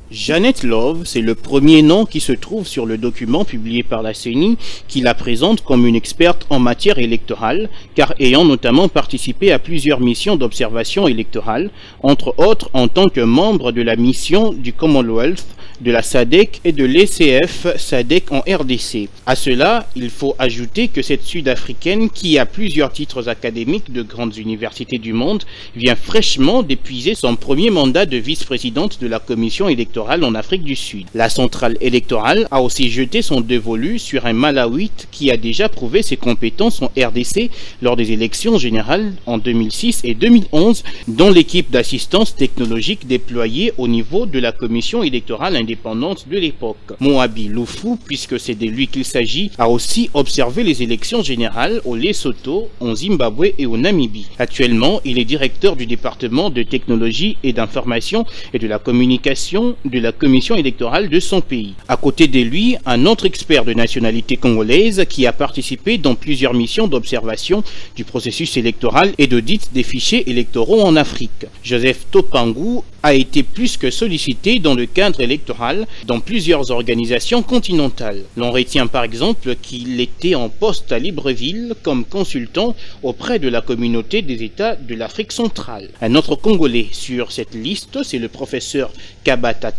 Jeannette Love, c'est le premier nom qui se trouve sur le document publié par la CENI qui la présente comme une experte en matière électorale, car ayant notamment participé à plusieurs missions d'observation électorale, entre autres en tant que membre de la mission du Commonwealth, de la SADC et de l'ECF SADC en RDC. À cela, il faut ajouter que cette Sud-Africaine, qui a plusieurs titres académiques de grandes universités du monde, vient fraîchement d'épuiser son premier mandat de vice-présidente de la commission électorale en Afrique du Sud. La centrale électorale a aussi jeté son dévolu sur un Malawite qui a déjà prouvé ses compétences en RDC lors des élections générales en 2006 et 2011, dont l'équipe d'assistance technologique déployée au niveau de la commission électorale indépendante de l'époque. Moabi Loufou, puisque c'est de lui qu'il s'agit, a aussi observé les élections générales au Lesotho, en Zimbabwe et au Namibie. Actuellement, il est directeur du département de technologie et d'information et de la communication de la commission électorale de son pays. À côté de lui, un autre expert de nationalité congolaise qui a participé dans plusieurs missions d'observation du processus électoral et d'audit des fichiers électoraux en Afrique. Joseph Topangou a été plus que sollicité dans le cadre électoral dans plusieurs organisations continentales. L'on retient par exemple qu'il était en poste à Libreville comme consultant auprès de la communauté des États de l'Afrique centrale. Un autre Congolais sur cette liste, c'est le professeur Kabata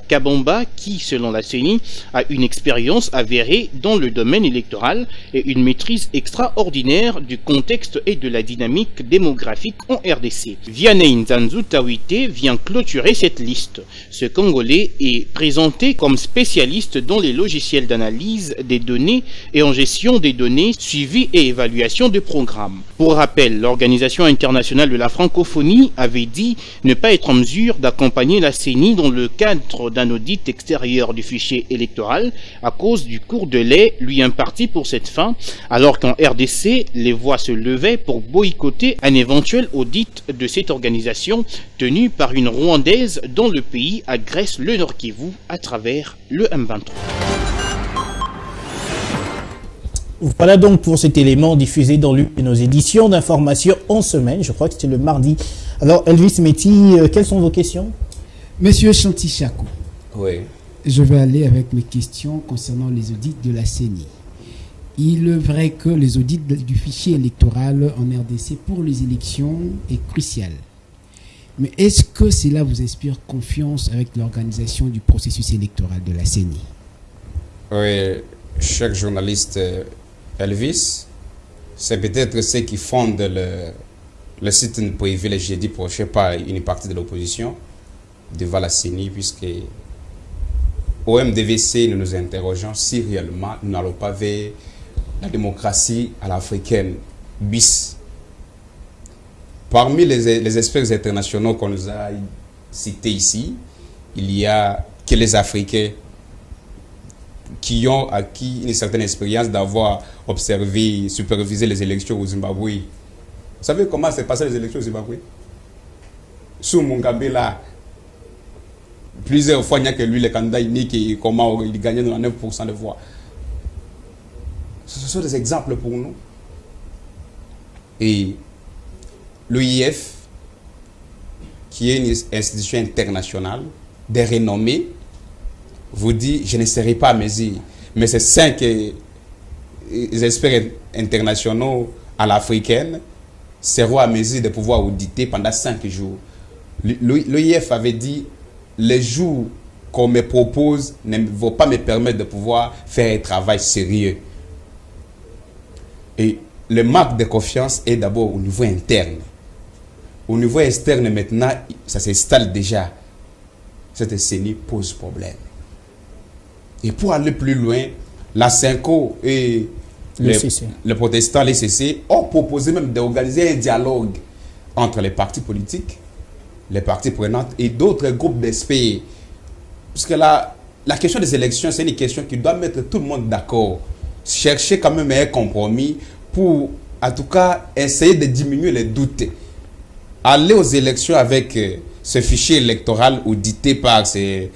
Kabomba qui, selon la CENI, a une expérience avérée dans le domaine électoral et une maîtrise extraordinaire du contexte et de la dynamique démographique en RDC. Vianney Nzanzu Tawite vient clôturer cette liste. Ce Congolais est présenté comme spécialiste dans les logiciels d'analyse des données et en gestion des données, suivi et évaluation de programmes. Pour rappel, l'Organisation internationale de la francophonie avait dit ne pas être en mesure d'accompagner la CENI dans le cadre d'un audit extérieur du fichier électoral à cause du cours de lait lui imparti pour cette fin, alors qu'en RDC, les voix se levaient pour boycotter un éventuel audit de cette organisation tenue par une Rwandaise dont le pays agresse le Nord Kivu à travers le M23. Voilà donc pour cet élément diffusé dans l'une de nos éditions d'information en semaine. Je crois que c'était le mardi. Alors Elvis Meti, quelles sont vos questions? Monsieur Chanty Chako. Oui. Je vais aller avec mes questions concernant les audits de la CENI. Il est vrai que les audits du fichier électoral en RDC pour les élections est crucial. Mais est-ce que cela vous inspire confiance avec l'organisation du processus électoral de la CENI? Oui, cher journaliste Elvis, c'est peut-être ce qui fonde le site privé le jeudi prochain par une partie de l'opposition devant la CENI, puisque au MDVC, nous nous interrogeons si réellement nous n'allons pas vers la démocratie à l'africaine bis. Parmi les experts internationaux qu'on nous a cités ici, il y a que les Africains qui ont acquis une certaine expérience d'avoir observé, supervisé les élections au Zimbabwe. Vous savez comment s'est passé les élections au Zimbabwe? Sous Mugabe là, plusieurs fois, il n'y a que lui, le candidat unique, et comment il gagnait 9% de voix. Ce sont des exemples pour nous. Et l'OIF, qui est une institution internationale, des renommées vous dit, je ne serai pas à mesure. Mais ces 5 experts internationaux à l'africaine seront à mesure de pouvoir auditer pendant 5 jours. L'OIF avait dit, les jours qu'on me propose ne vont pas me permettre de pouvoir faire un travail sérieux. Et le manque de confiance est d'abord au niveau interne. Au niveau externe, maintenant, ça s'installe déjà. Cette CENI pose problème. Et pour aller plus loin, la CENCO et les protestants, les CC, ont proposé même d'organiser un dialogue entre les partis politiques, les parties prenantes et d'autres groupes d'experts. Parce que la question des élections, c'est une question qui doit mettre tout le monde d'accord. Chercher quand même un compromis pour, en tout cas, essayer de diminuer les doutes. Aller aux élections avec ce fichier électoral audité par ces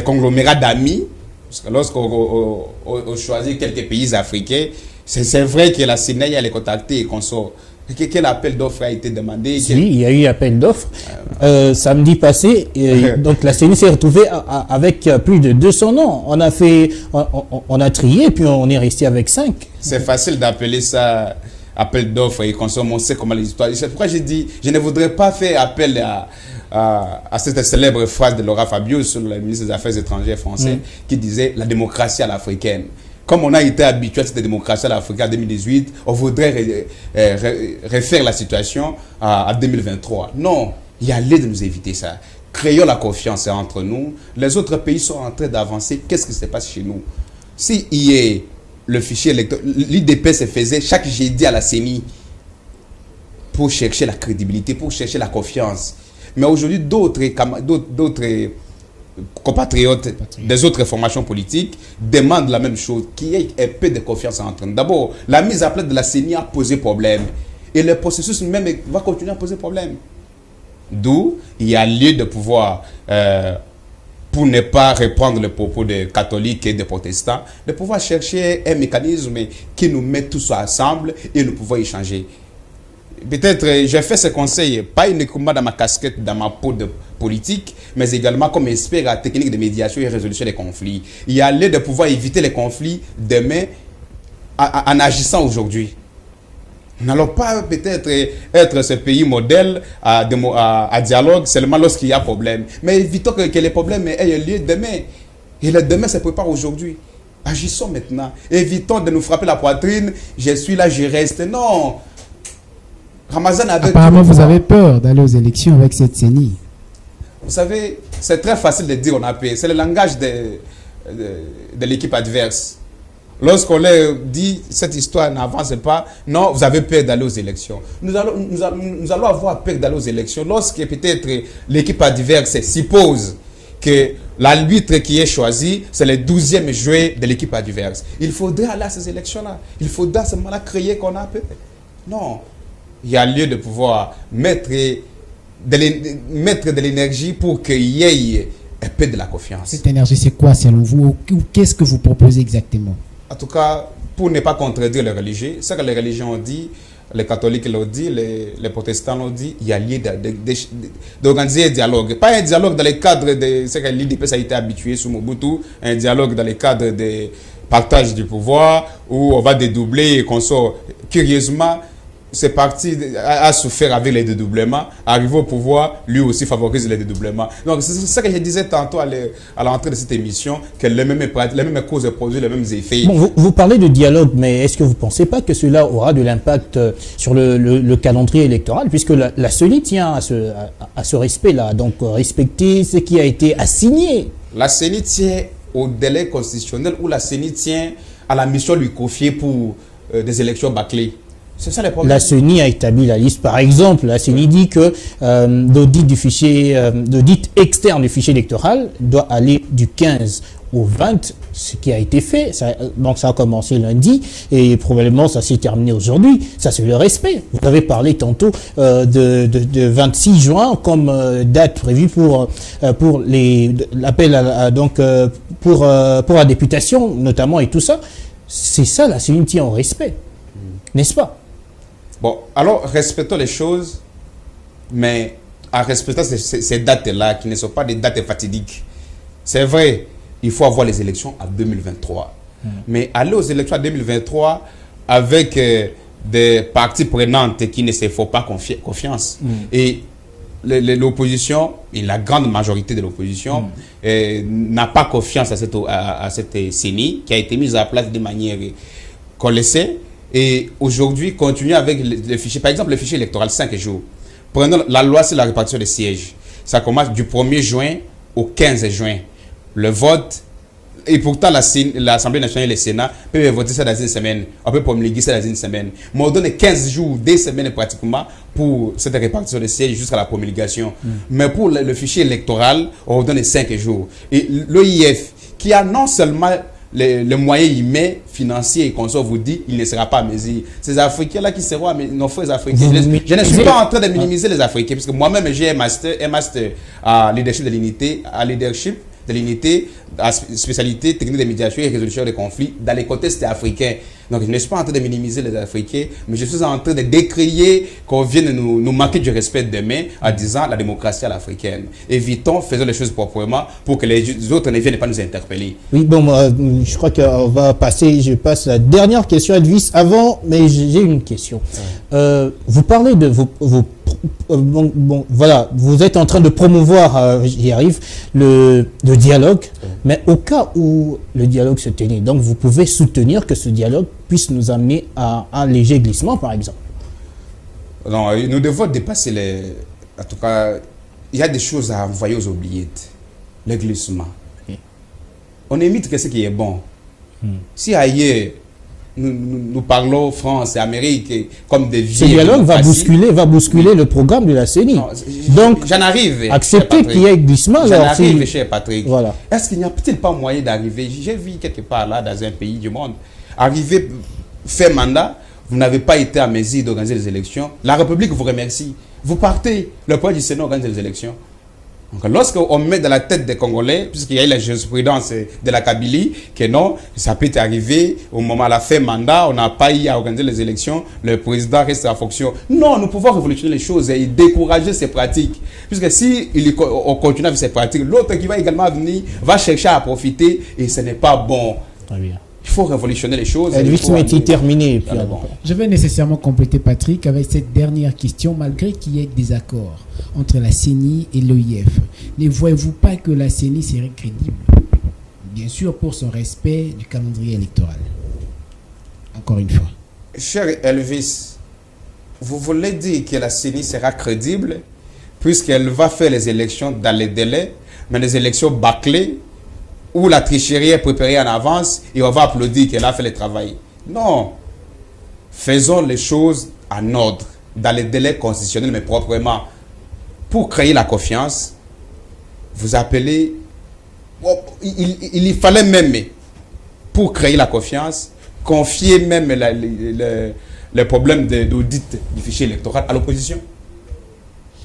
conglomérats d'amis, parce que lorsqu'on choisit quelques pays africains, c'est vrai que la CENI a les contactés et qu'on sort. Quel appel d'offres a été demandé? Oui, il y a eu appel d'offres. Samedi passé, donc la CENI s'est retrouvée avec plus de 200 noms. On a trié, puis on est resté avec 5. C'est facile d'appeler ça appel d'offres et consomme. On sait comment les histoires. C'est pourquoi j'ai dit, je ne voudrais pas faire appel à cette célèbre phrase de Laura Fabius, le ministre des Affaires étrangères français, qui disait la démocratie à l'africaine. Comme on a été habitué à cette démocratie à l'Afrique en 2018, on voudrait refaire la situation à 2023. Non, il y a l'aide de nous éviter ça. Créons la confiance entre nous. Les autres pays sont en train d'avancer. Qu'est-ce qui se passe chez nous? Si hier, le fichier électoral, l'IDP se faisait chaque jeudi à la CENI pour chercher la crédibilité, pour chercher la confiance. Mais aujourd'hui, d'autres compatriotes des autres formations politiques demandent la même chose, qu'il y ait un peu de confiance entre nous. D'abord, la mise à plat de la CENI a posé problème. Et le processus même va continuer à poser problème. D'où il y a lieu de pouvoir, pour ne pas reprendre le propos des catholiques et des protestants, de pouvoir chercher un mécanisme qui nous met tous ensemble et nous pouvons échanger. Peut-être j'ai fait ce conseil, pas uniquement dans ma casquette, dans ma peau de politique, mais également comme expert à technique de médiation et résolution des conflits. Il y a lieu de pouvoir éviter les conflits demain en agissant aujourd'hui. Nous n'allons pas peut-être être ce pays modèle à dialogue seulement lorsqu'il y a problème. Mais évitons que les problèmes aient lieu demain. Et le demain se prépare aujourd'hui. Agissons maintenant. Évitons de nous frapper la poitrine. Je suis là, je reste. Non. Apparemment, vous avez peur d'aller aux élections avec cette CENI. Vous savez, c'est très facile de dire on a peur. C'est le langage de l'équipe adverse. Lorsqu'on leur dit cette histoire n'avance pas, non, vous avez peur d'aller aux élections. Nous allons avoir peur d'aller aux élections lorsque peut-être l'équipe adverse suppose que l'arbitre qui est choisi, c'est le 12e joueur de l'équipe adverse. Il faudrait aller à ces élections-là. Il faudra à ce moment-là créer qu'on a peur. Non. Il y a lieu de pouvoir mettre de l'énergie pour qu'il y ait un peu de la confiance. Cette énergie, c'est quoi selon vous? Qu'est-ce que vous proposez exactement? En tout cas, pour ne pas contredire les religieux, ce que les religions ont dit, les catholiques l'ont dit, les protestants l'ont dit, il y a lieu d'organiser un dialogue. Pas un dialogue dans le cadre de ce que l'IDP a été habitué sous Mobutu, un dialogue dans le cadre de partage du pouvoir, où on va dédoubler et qu'on sort. Curieusement, ce parti a souffert avec les dédoublements, arrivé au pouvoir, lui aussi favorise les dédoublements. Donc c'est ce que je disais tantôt à l'entrée de cette émission, que les mêmes causes produisent les mêmes effets. Bon, vous parlez de dialogue, mais est-ce que vous ne pensez pas que cela aura de l'impact sur le calendrier électoral, puisque la CENI tient à ce respect-là, donc respecter ce qui a été assigné. La CENI tient au délai constitutionnel, ou la CENI tient à la mission lui confiée pour des élections bâclées. C'est ça le problème. La CENI a établi la liste. Par exemple, la CENI dit que l'audit externe du fichier électoral doit aller du 15 au 20, ce qui a été fait. Donc ça a commencé lundi et probablement ça s'est terminé aujourd'hui. Ça, c'est le respect. Vous avez parlé tantôt de 26 juin comme date prévue pour l'appel pour la députation notamment et tout ça. C'est ça, la CENI tient au respect. N'est-ce pas? Bon, alors respectons les choses, mais en respectant ces dates-là, qui ne sont pas des dates fatidiques. C'est vrai, il faut avoir les élections en 2023. Mais aller aux élections en 2023 avec des parties prenantes qui ne se font pas confiance. Et l'opposition, et la grande majorité de l'opposition, n'a pas confiance à cette CENI qui a été mise en place de manière qu'on le sait. Et aujourd'hui, continuer avec le fichier. Par exemple, le fichier électoral, 5 jours. Prenons la loi sur la répartition des sièges. Ça commence du 1er juin au 15 juin. Le vote, et pourtant l'Assemblée nationale et le Sénat peuvent voter ça dans une semaine. On peut promulguer ça dans une semaine. Mais on donne 15 jours, 2 semaines pratiquement pour cette répartition des sièges jusqu'à la promulgation. Mais pour le fichier électoral, on donne 5 jours. Et l'OIF, qui a non seulement les moyens humains, financiers et consorts, vous dit il ne sera pas à mesure. Ces Africains-là qui seront nos frères Africains. Je ne suis pas en train de minimiser les Africains, parce que moi-même j'ai un master à leadership de l'unité, à spécialité technique de médiation et résolution des conflits dans les contextes africains. Donc je ne suis pas en train de minimiser les Africains, mais je suis en train de décrier qu'on vienne nous manquer du respect demain en disant la démocratie à l'africaine. Évitons, faisons les choses proprement pour que les autres ne viennent pas nous interpeller. Oui, bon, je crois qu'on va passer, je passe la dernière question à Edvis. Avant, mais j'ai une question. Vous parlez de voilà, vous êtes en train de promouvoir, j'y arrive, le dialogue, mais au cas où le dialogue se tenait, donc vous pouvez soutenir que ce dialogue puisse nous amener à un léger glissement, par exemple. Non, nous devons dépasser les... En tout cas, il y a des choses à envoyer aux oubliettes. Le glissement. On imite que ce qui est bon. Si ailleurs, nous parlons France et Amérique comme des vieilles... Ce dialogue va bousculer le programme de la CENI. Donc, j'en arrive. Accepter qu'il y ait glissement. J'en arrive, cher Patrick. Voilà. Est-ce qu'il n'y a peut-être pas moyen d'arriver? J'ai vu quelque part là, dans un pays du monde, arriver, faire mandat, vous n'avez pas été à mesure d'organiser les élections. La République vous remercie. Vous partez, le point du Sénat organise les élections. Donc, lorsqu'on met dans la tête des Congolais, puisqu'il y a eu la jurisprudence de la Kabylie, que non, ça peut arriver au moment de la fin mandat, on n'a pas eu à organiser les élections, le président reste en fonction. Non, nous pouvons révolutionner les choses et décourager ces pratiques. Puisque si on continue avec ces pratiques, l'autre qui va également venir va chercher à profiter et ce n'est pas bon. Très bien. Il faut révolutionner les choses. Terminé. Je vais nécessairement compléter Patrick avec cette dernière question. Malgré qu'il y ait des accords entre la CENI et l'OIF, ne voyez-vous pas que la CENI serait crédible? Bien sûr, pour son respect du calendrier électoral. Encore une fois. Cher Elvis, vous voulez dire que la CENI sera crédible puisqu'elle va faire les élections dans les délais, mais les élections bâclées, où la tricherie est préparée en avance et on va applaudir qu'elle a fait le travail. Non. Faisons les choses en ordre, dans les délais constitutionnels, mais proprement. Pour créer la confiance, vous appelez... Il fallait même, pour créer la confiance, confier même le problème d'audit du fichier électoral à l'opposition.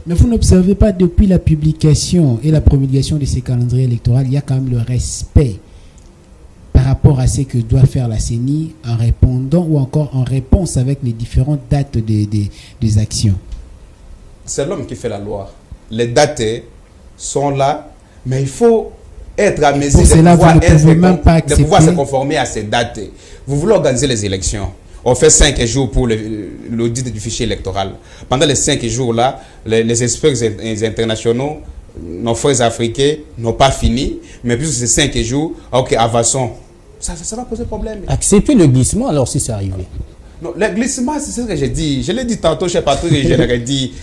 Mais vous n'observez pas depuis la publication et la promulgation de ces calendriers électoraux, il y a quand même le respect par rapport à ce que doit faire la CENI en répondant ou encore en réponse avec les différentes dates des actions. C'est l'homme qui fait la loi. Les dates sont là, mais il faut être à mesure de pouvoir se conformer à ces dates. Vous voulez organiser les élections. On fait 5 jours pour l'audit du fichier électoral. Pendant les 5 jours-là, les experts internationaux, nos frères africains, n'ont pas fini. Mais puisque c'est 5 jours, ok, avançons. Ça va poser problème. Accepter le glissement alors si c'est arrivé. Non, le glissement, c'est ce que j'ai dit. Je l'ai dit tantôt chez Patrick et je l'ai dit.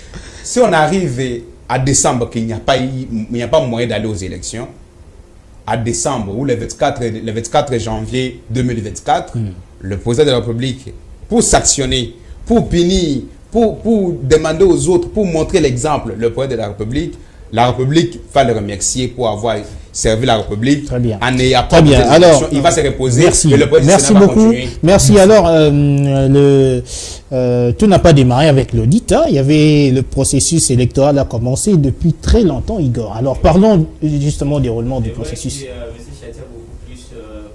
Si on arrive à décembre qu'il n'y a pas moyen d'aller aux élections, à décembre ou le 24 janvier 2024, le président de la République, pour s'actionner, pour punir, pour demander aux autres, pour montrer l'exemple, le président de la République va le remercier pour avoir servi la République. Très bien. En n'ayant pas de alors, il va se reposer. Merci, et le merci beaucoup. Merci. Alors, tout n'a pas démarré avec l'audit. Hein. Il y avait le processus électoral a commencé depuis très longtemps, Igor. Alors, parlons justement du déroulement du processus. M. Chatia a beaucoup plus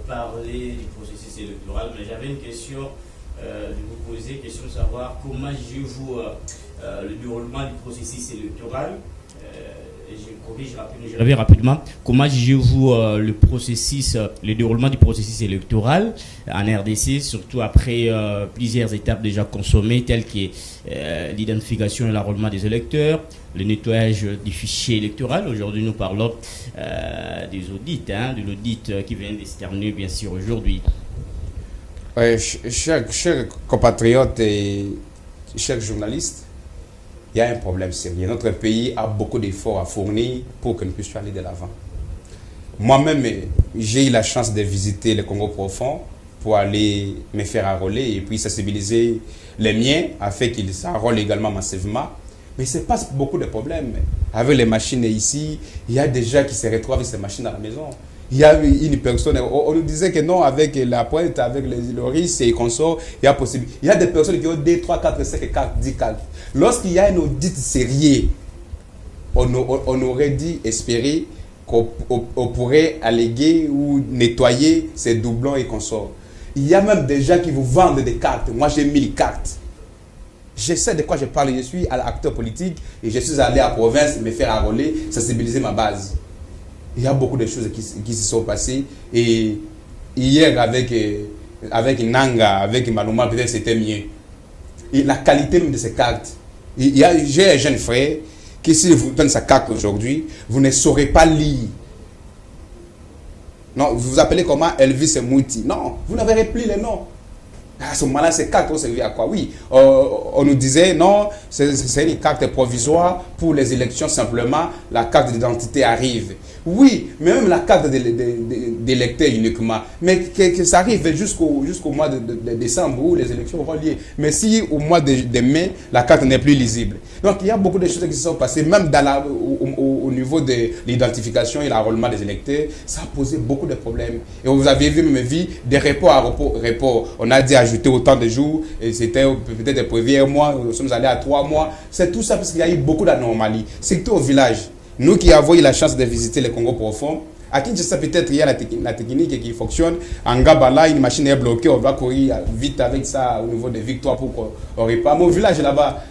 parlé du processus électoral, mais j'avais une question de vous poser, question de savoir comment jugez-vous le déroulement du processus électoral je reviens rapidement. Comment jugez-vous le processus, le déroulement du processus électoral en RDC, surtout après plusieurs étapes déjà consommées, telles que l'identification et l'enrôlement des électeurs, le nettoyage du fichier électoral. Aujourd'hui, nous parlons des audits, de l'audit qui vient de se terminer, bien sûr, aujourd'hui. Chers compatriotes et chers journalistes, il y a un problème sérieux. Notre pays a beaucoup d'efforts à fournir pour que nous puissions aller de l'avant. Moi-même, j'ai eu la chance de visiter le Congo profond pour aller me faire enrôler et puis sensibiliser les miens afin qu'ils s'enrôlent également massivement. Mais il se passe beaucoup de problèmes. Avec les machines ici, il y a des gens qui se retrouvent avec ces machines à la maison. Il y a une personne, on nous disait que non, avec la pointe, avec le risque et consorts, il y a possible. Il y a des personnes qui ont 2, 3, 4, 5, 4, 10 cartes. Lorsqu'il y a un audit sérieux, on aurait dit, espérer qu'on pourrait alléguer ou nettoyer ces doublons et consorts. Il y a même des gens qui vous vendent des cartes. Moi, j'ai 1000 cartes. Je sais de quoi je parle. Je suis acteur politique et je suis allé à la province me faire enrôler, sensibiliser ma base. Il y a beaucoup de choses qui se sont passées. Et hier, avec Nanga, avec Manouma, peut-être c'était mieux. Et la qualité même de ces cartes. J'ai un jeune frère qui, si vous donnez sa carte aujourd'hui, vous ne saurez pas lire. Non, vous vous appelez comment? Elvis Mouti. Non, vous ne verrez plus les noms. À ce moment-là, ces cartes ont servi à quoi? Oui, on nous disait, non, c'est une carte provisoire pour les élections simplement, la carte d'identité arrive. Oui, mais même la carte d'électeur uniquement. Mais que ça arrive jusqu'au mois de décembre où les élections auront lieu. Mais si au mois de mai, la carte n'est plus lisible. Donc il y a beaucoup de choses qui se sont passées, même au niveau de l'identification et l'enrôlement des électeurs, ça a posé beaucoup de problèmes. Et vous avez vu, même vu, des reports à report. On a dit ajouter autant de jours, et c'était peut-être prévu un mois, nous sommes allés à 3 mois. C'est tout ça parce qu'il y a eu beaucoup d'anomalies, surtout au village. Nous qui avons eu la chance de visiter le Congo profond, à Kinshasa peut-être il y a la technique qui fonctionne. En Gabala, une machine est bloquée, on va courir vite avec ça au niveau des victoires pour qu'on répare. Mon village là-bas,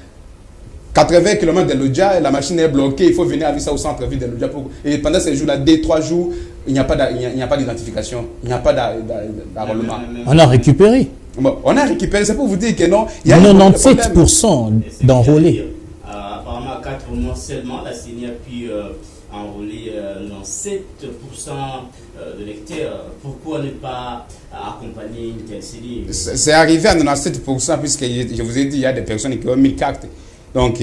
80 km de Lodja, la machine est bloquée, il faut venir avec ça au centre-ville de Lodja. Et pendant ces jours-là, 2-3 jours, il n'y a pas d'identification, il n'y a pas d'enrôlement. On a récupéré. Bon, on a récupéré, c'est pour vous dire que non, il y a 97% d'enrôlés. Apparemment, à 4 mois seulement, la CENI a pu enrôler 97% de lecteurs. Pourquoi ne pas accompagner une telle série? C'est arrivé à 97% puisque je vous ai dit, il y a des personnes qui ont 1000 cartes. Donc,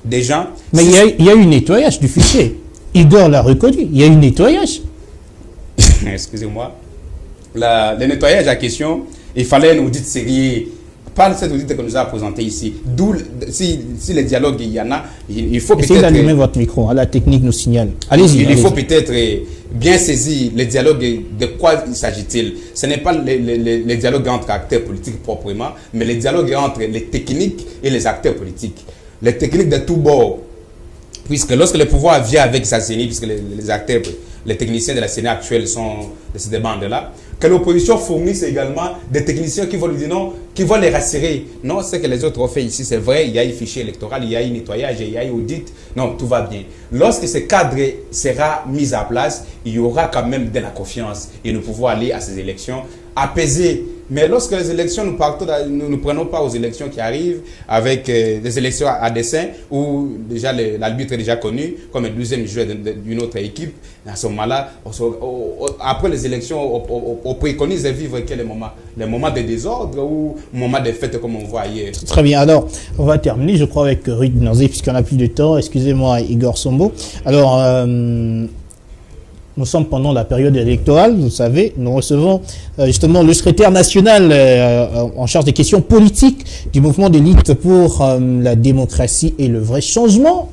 des gens... Mais il y a eu nettoyage du fichier. Igor l'a reconnu. Il y a eu nettoyage. Excusez-moi. Le nettoyage à question, il fallait un audit sérieux. Pas cet audit que nous a présenté ici. D'où, si les dialogues il y en a, il faut peut-être... Essayez d'allumer votre micro, la technique nous signale. Allez-y. Il faut peut-être bien saisir les dialogues, de quoi il s'agit-il. Ce n'est pas les dialogues entre acteurs politiques proprement, mais les dialogues entre les techniques et les acteurs politiques. Les techniques de tous bords. Puisque lorsque le pouvoir vient avec sa CENI, puisque les acteurs, les techniciens de la CENI actuelle sont de ces bandes-là, que l'opposition fournisse également des techniciens qui vont lui dire non, qui vont les rassurer. Non, ce que les autres ont fait ici, c'est vrai, il y a un fichier électoral, il y a un nettoyage, il y a un audit. Non, tout va bien. Lorsque ce cadre sera mis en place, il y aura quand même de la confiance et nous pouvons aller à ces élections apaisées. Mais lorsque les élections, nous ne prenons pas aux élections qui arrivent avec des élections à dessein où déjà l'arbitre est déjà connu comme le 12e joueur d'une autre équipe. À ce moment-là, après les élections, on préconise de vivre quel moment? Les moments de désordre ou moments de fête comme on voit ailleurs? Très bien. Alors, on va terminer, je crois, avec Ruth Nanzé, puisqu'on n'a plus de temps. Excusez-moi, Igor Sombo. Alors, nous sommes pendant la période électorale, vous savez, nous recevons justement le secrétaire national en charge des questions politiques du mouvement de lutte pour la démocratie et le vrai changement.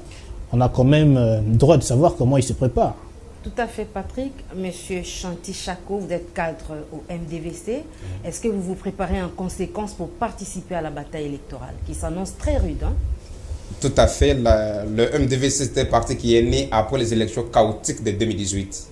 On a quand même le droit de savoir comment il se prépare. Tout à fait, Patrick. Monsieur Chanty Chako, vous êtes cadre au MDVC. Est-ce que vous vous préparez en conséquence pour participer à la bataille électorale qui s'annonce très rude, hein? Tout à fait. Le MDVC, c'est un parti qui est né après les élections chaotiques de 2018.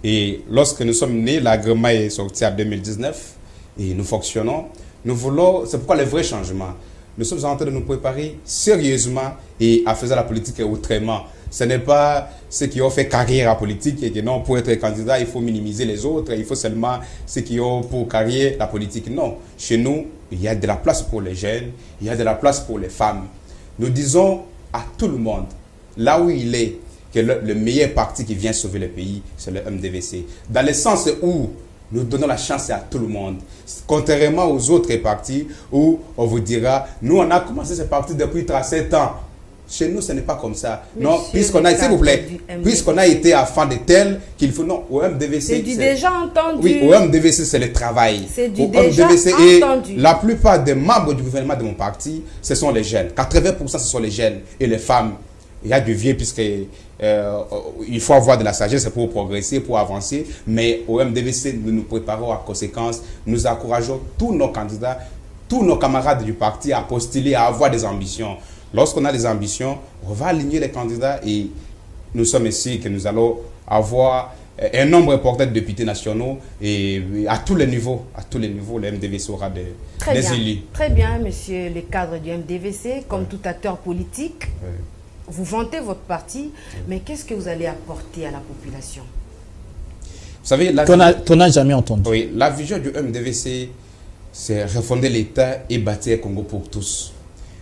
Et lorsque nous sommes nés, l'agrément est sorti en 2019 et nous fonctionnons. Nous voulons, c'est pourquoi le vrai changement. nous sommes en train de nous préparer sérieusement et à faire la politique autrement. Ce n'est pas ceux qui ont fait carrière en politique et que non, pour être candidat, il faut minimiser les autres, il faut seulement ceux qui ont pour carrière la politique. Non, chez nous, il y a de la place pour les jeunes, il y a de la place pour les femmes. Nous disons à tout le monde, là où il est, que le meilleur parti qui vient sauver le pays, c'est le MDVC. Dans le sens où nous donnons la chance à tout le monde. Contrairement aux autres partis où on vous dira, nous on a commencé ce parti depuis 37 ans. Chez nous, ce n'est pas comme ça. Monsieur, non, puisqu'on a, s'il vous plaît, puisqu'on a été enfant de tel qu'il faut, non, au MDVC. C'est du déjà entendu. Oui, au MDVC, c'est le travail. C'est du déjà MDVC, entendu. Et la plupart des membres du gouvernement de mon parti, ce sont les jeunes. 80% ce sont les jeunes et les femmes. Il y a du vieux puisque il faut avoir de la sagesse pour progresser, pour avancer. Mais au MDVC, nous nous préparons à conséquence. Nous encourageons tous nos candidats, tous nos camarades du parti à postuler, à avoir des ambitions. Lorsqu'on a des ambitions, on va aligner les candidats et nous sommes ici que nous allons avoir un nombre important de députés nationaux et à tous les niveaux, le MDVC aura des élus. Très bien, monsieur le cadre du MDVC, comme tout acteur politique. Vous vantez votre parti, mais qu'est-ce que vous allez apporter à la population? Vous savez, qu'on n'a jamais entendu. Oui, la vision du MDVC, c'est refonder l'État et bâtir un Congo pour tous.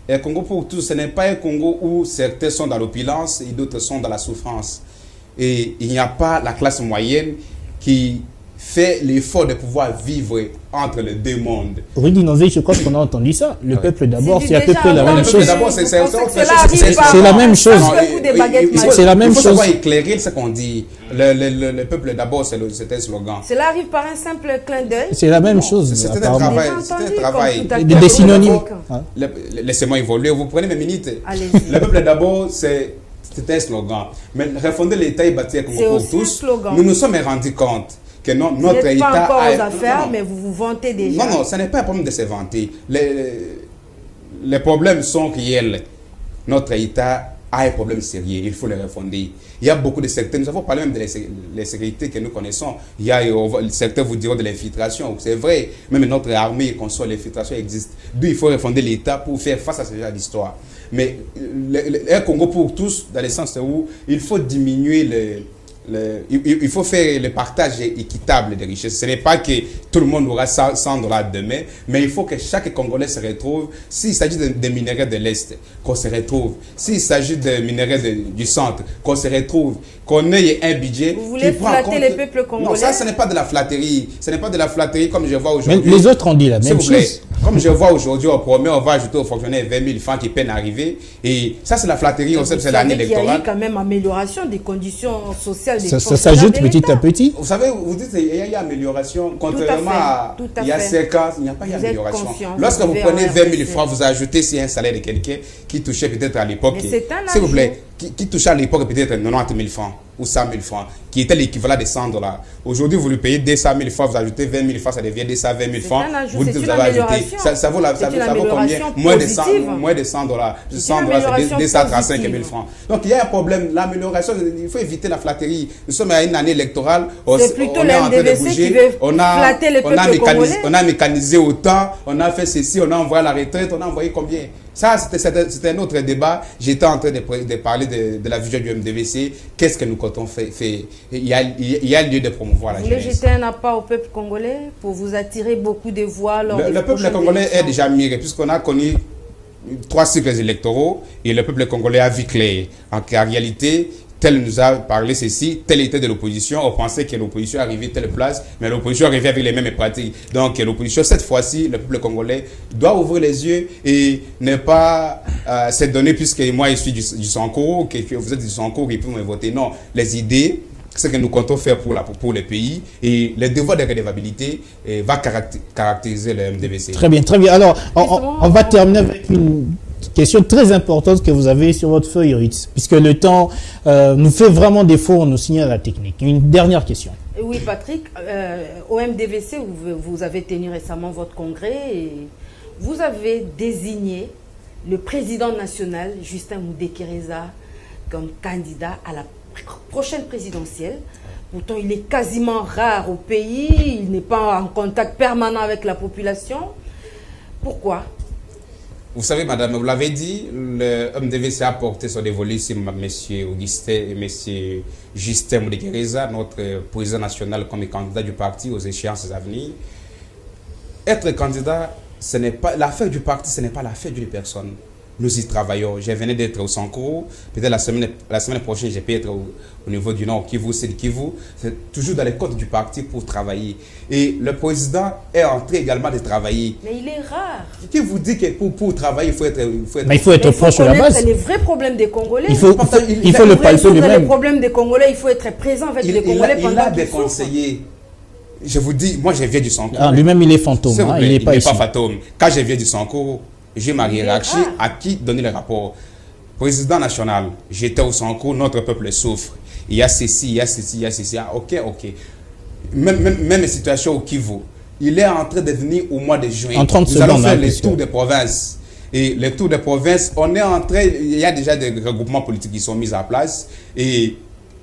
Et un Congo pour tous, ce n'est pas un Congo où certains sont dans l'opulence et d'autres sont dans la souffrance. Et il n'y a pas la classe moyenne qui fait l'effort de pouvoir vivre entre les deux mondes. Rudy Nové, je crois qu'on a entendu ça. Le peuple d'abord, c'est à peu près la même chose. C'est la même chose. C'est la même chose. Il faut savoir éclairer ce qu'on dit. Le peuple d'abord, c'est un slogan. Cela arrive par un simple clin d'œil. C'est la même chose. C'est un travail. C'est un travail. Des synonymes. Laissez-moi évoluer. Vous prenez mes minutes. Le peuple d'abord, c'est un slogan. Mais refonder l'État et bâtir Congo pour tous, nous nous sommes rendus compte que non, notre État pas encore aux affaires, mais vous vous vantez déjà. Non, ce n'est pas un problème de se vanter. Les problèmes sont réels. Notre État a un problème sérieux. Il faut le refonder. Il y a beaucoup de secteurs. Nous avons parlé même des sécurités que nous connaissons. Il y a certains vous diront de l'infiltration. C'est vrai. Même notre armée conçoit l'infiltration existe. D'où il faut refonder l'État pour faire face à ce genre d'histoire. Mais un Congo pour tous, dans le sens où il faut diminuer il faut faire le partage équitable des richesses. Ce n'est pas que tout le monde aura 100 $ demain, mais il faut que chaque Congolais se retrouve. S'il s'agit de minéraux de l'Est, qu'on se retrouve. S'il s'agit de minéraux du centre, qu'on se retrouve. Qu'on ait un budget. Vous voulez flatter les peuples congolais? Non, ça, ce n'est pas de la flatterie. Ce n'est pas de la flatterie comme je vois aujourd'hui. Mais les autres ont dit la même chose. Comme je vois aujourd'hui, au premier, on va ajouter aux fonctionnaires 20 000 francs qui peinent à arriver. Et ça, c'est la flatterie. On sait que c'est l'année électorale. Il y a eu quand même amélioration des conditions sociales. Ça s'ajoute petit à petit. Vous savez, vous dites qu'il y a amélioration. Contrairement à il y a 5 ans, il n'y a pas eu amélioration. Lorsque vous prenez 20 000 francs, vous ajoutez sur un salaire de quelqu'un qui touchait peut-être à l'époque, s'il vous plaît, qui touchait à l'époque peut-être 90 000 francs ou 100 000 francs, qui était l'équivalent de 100 $. Aujourd'hui, vous lui payez 200 000 francs, vous ajoutez 20 000 francs, ça devient 220 000 francs. Vous dites que vous avez ajouté. Ça vaut combien? Moins de 100 $. 100 $, c'est 235 000 francs. Donc, il y a un problème. L'amélioration, il faut éviter la flatterie. Nous sommes à une année électorale. C'est plutôt le MDVC qui veut flatter les peuples congolais. On a mécanisé autant, on a fait ceci, on a envoyé la retraite, on a envoyé combien? Ça, c'était un autre débat. J'étais en train de parler de la vision du MDVC. Qu'est-ce que nous comptons faire? Il y a lieu de promouvoir la jeunesse. Vous voulez jeter un appât au peuple congolais pour vous attirer beaucoup de voix lors Le peuple congolais est déjà miré, puisqu'on a connu 3 cycles électoraux et le peuple congolais a vu clair. En réalité, tel nous a parlé ceci, tel était de l'opposition, on pensait que l'opposition arrivait à telle place, mais l'opposition arrivait avec les mêmes pratiques. Donc l'opposition, cette fois-ci, le peuple congolais doit ouvrir les yeux et ne pas se donner, puisque moi je suis du Sankourou, que vous êtes du Sankourou et puis vous me votez. Non, les idées, ce que nous comptons faire pour le pays et le devoir de redevabilité va caractériser le MDVC. Très bien, très bien. Alors, on va terminer avec une question très importante que vous avez sur votre feuille, Ritz, puisque le temps nous fait vraiment défaut, on nous signale la technique. Une dernière question. Oui, Patrick, au MDVC, vous avez tenu récemment votre congrès et vous avez désigné le président national, Justin Moudekereza, comme candidat à la prochaine présidentielle. Pourtant, il est quasiment rare au pays, il n'est pas en contact permanent avec la population. Pourquoi? Vous savez, madame, vous l'avez dit, le MDVC a porté sur des volets sur M. Augustin et M. Justin Moudekereza, notre président national comme candidat du parti aux échéances à venir. Être candidat, ce n'est pas l'affaire du parti, ce n'est pas l'affaire d'une personne. Nous y travaillons. Je venais d'être au Sankourou. Peut-être la semaine prochaine, je peux être au niveau du Nord Kivu, c'est Kivu. C'est toujours dans les codes du parti pour travailler. Et le président est en train également de travailler. Mais il est rare. Qui vous dit que pour travailler, il faut être... Mais il faut être proche de la base. C'est les vrais problèmes des Congolais. Il faut le palper lui-même. Les problèmes des Congolais, il faut être présent avec les Congolais pendant qu'il souffre. Il a des conseillers. Je vous dis, moi je viens du Sankourou. Ah, lui-même il est fantôme, hein, il n'est pas ici. Il n'est pas fantôme. Quand je viens du Sankourou, j'ai ma hiérarchie à qui donner le rapport. Président national, j'étais au Sankourou, notre peuple souffre. Il y a ceci, il y a ceci, il y a ceci. Ah, ok. Même situation au Kivu. Il est en train de venir au mois de juin. En 30 Nous allons faire les tours des provinces. Et les tours des provinces, on est en train, il y a déjà des regroupements politiques qui sont mis en place. Et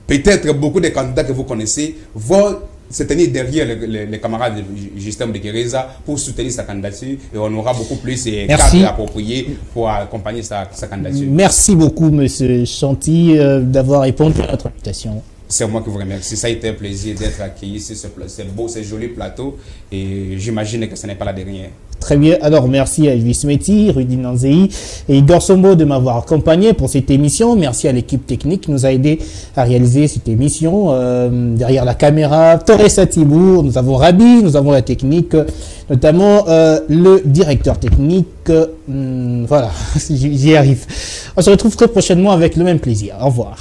peut-être beaucoup de candidats que vous connaissez vont se tenir derrière les camarades de Justin Moudekereza pour soutenir sa candidature et on aura beaucoup plus de cadres appropriés pour accompagner sa candidature. Merci beaucoup, M. Chanty, d'avoir répondu à notre invitation. C'est moi qui vous remercie. Ça a été un plaisir d'être accueilli sur ce beau, ce joli plateau et j'imagine que ce n'est pas la dernière. Très bien. Alors, merci à Elvis Meti, Rudy Nanzei et Igor Sombo de m'avoir accompagné pour cette émission. Merci à l'équipe technique qui nous a aidé à réaliser cette émission. Derrière la caméra, Torres Satibour, nous avons Rabi, nous avons la technique, notamment le directeur technique. Voilà, j'y arrive. On se retrouve très prochainement avec le même plaisir. Au revoir.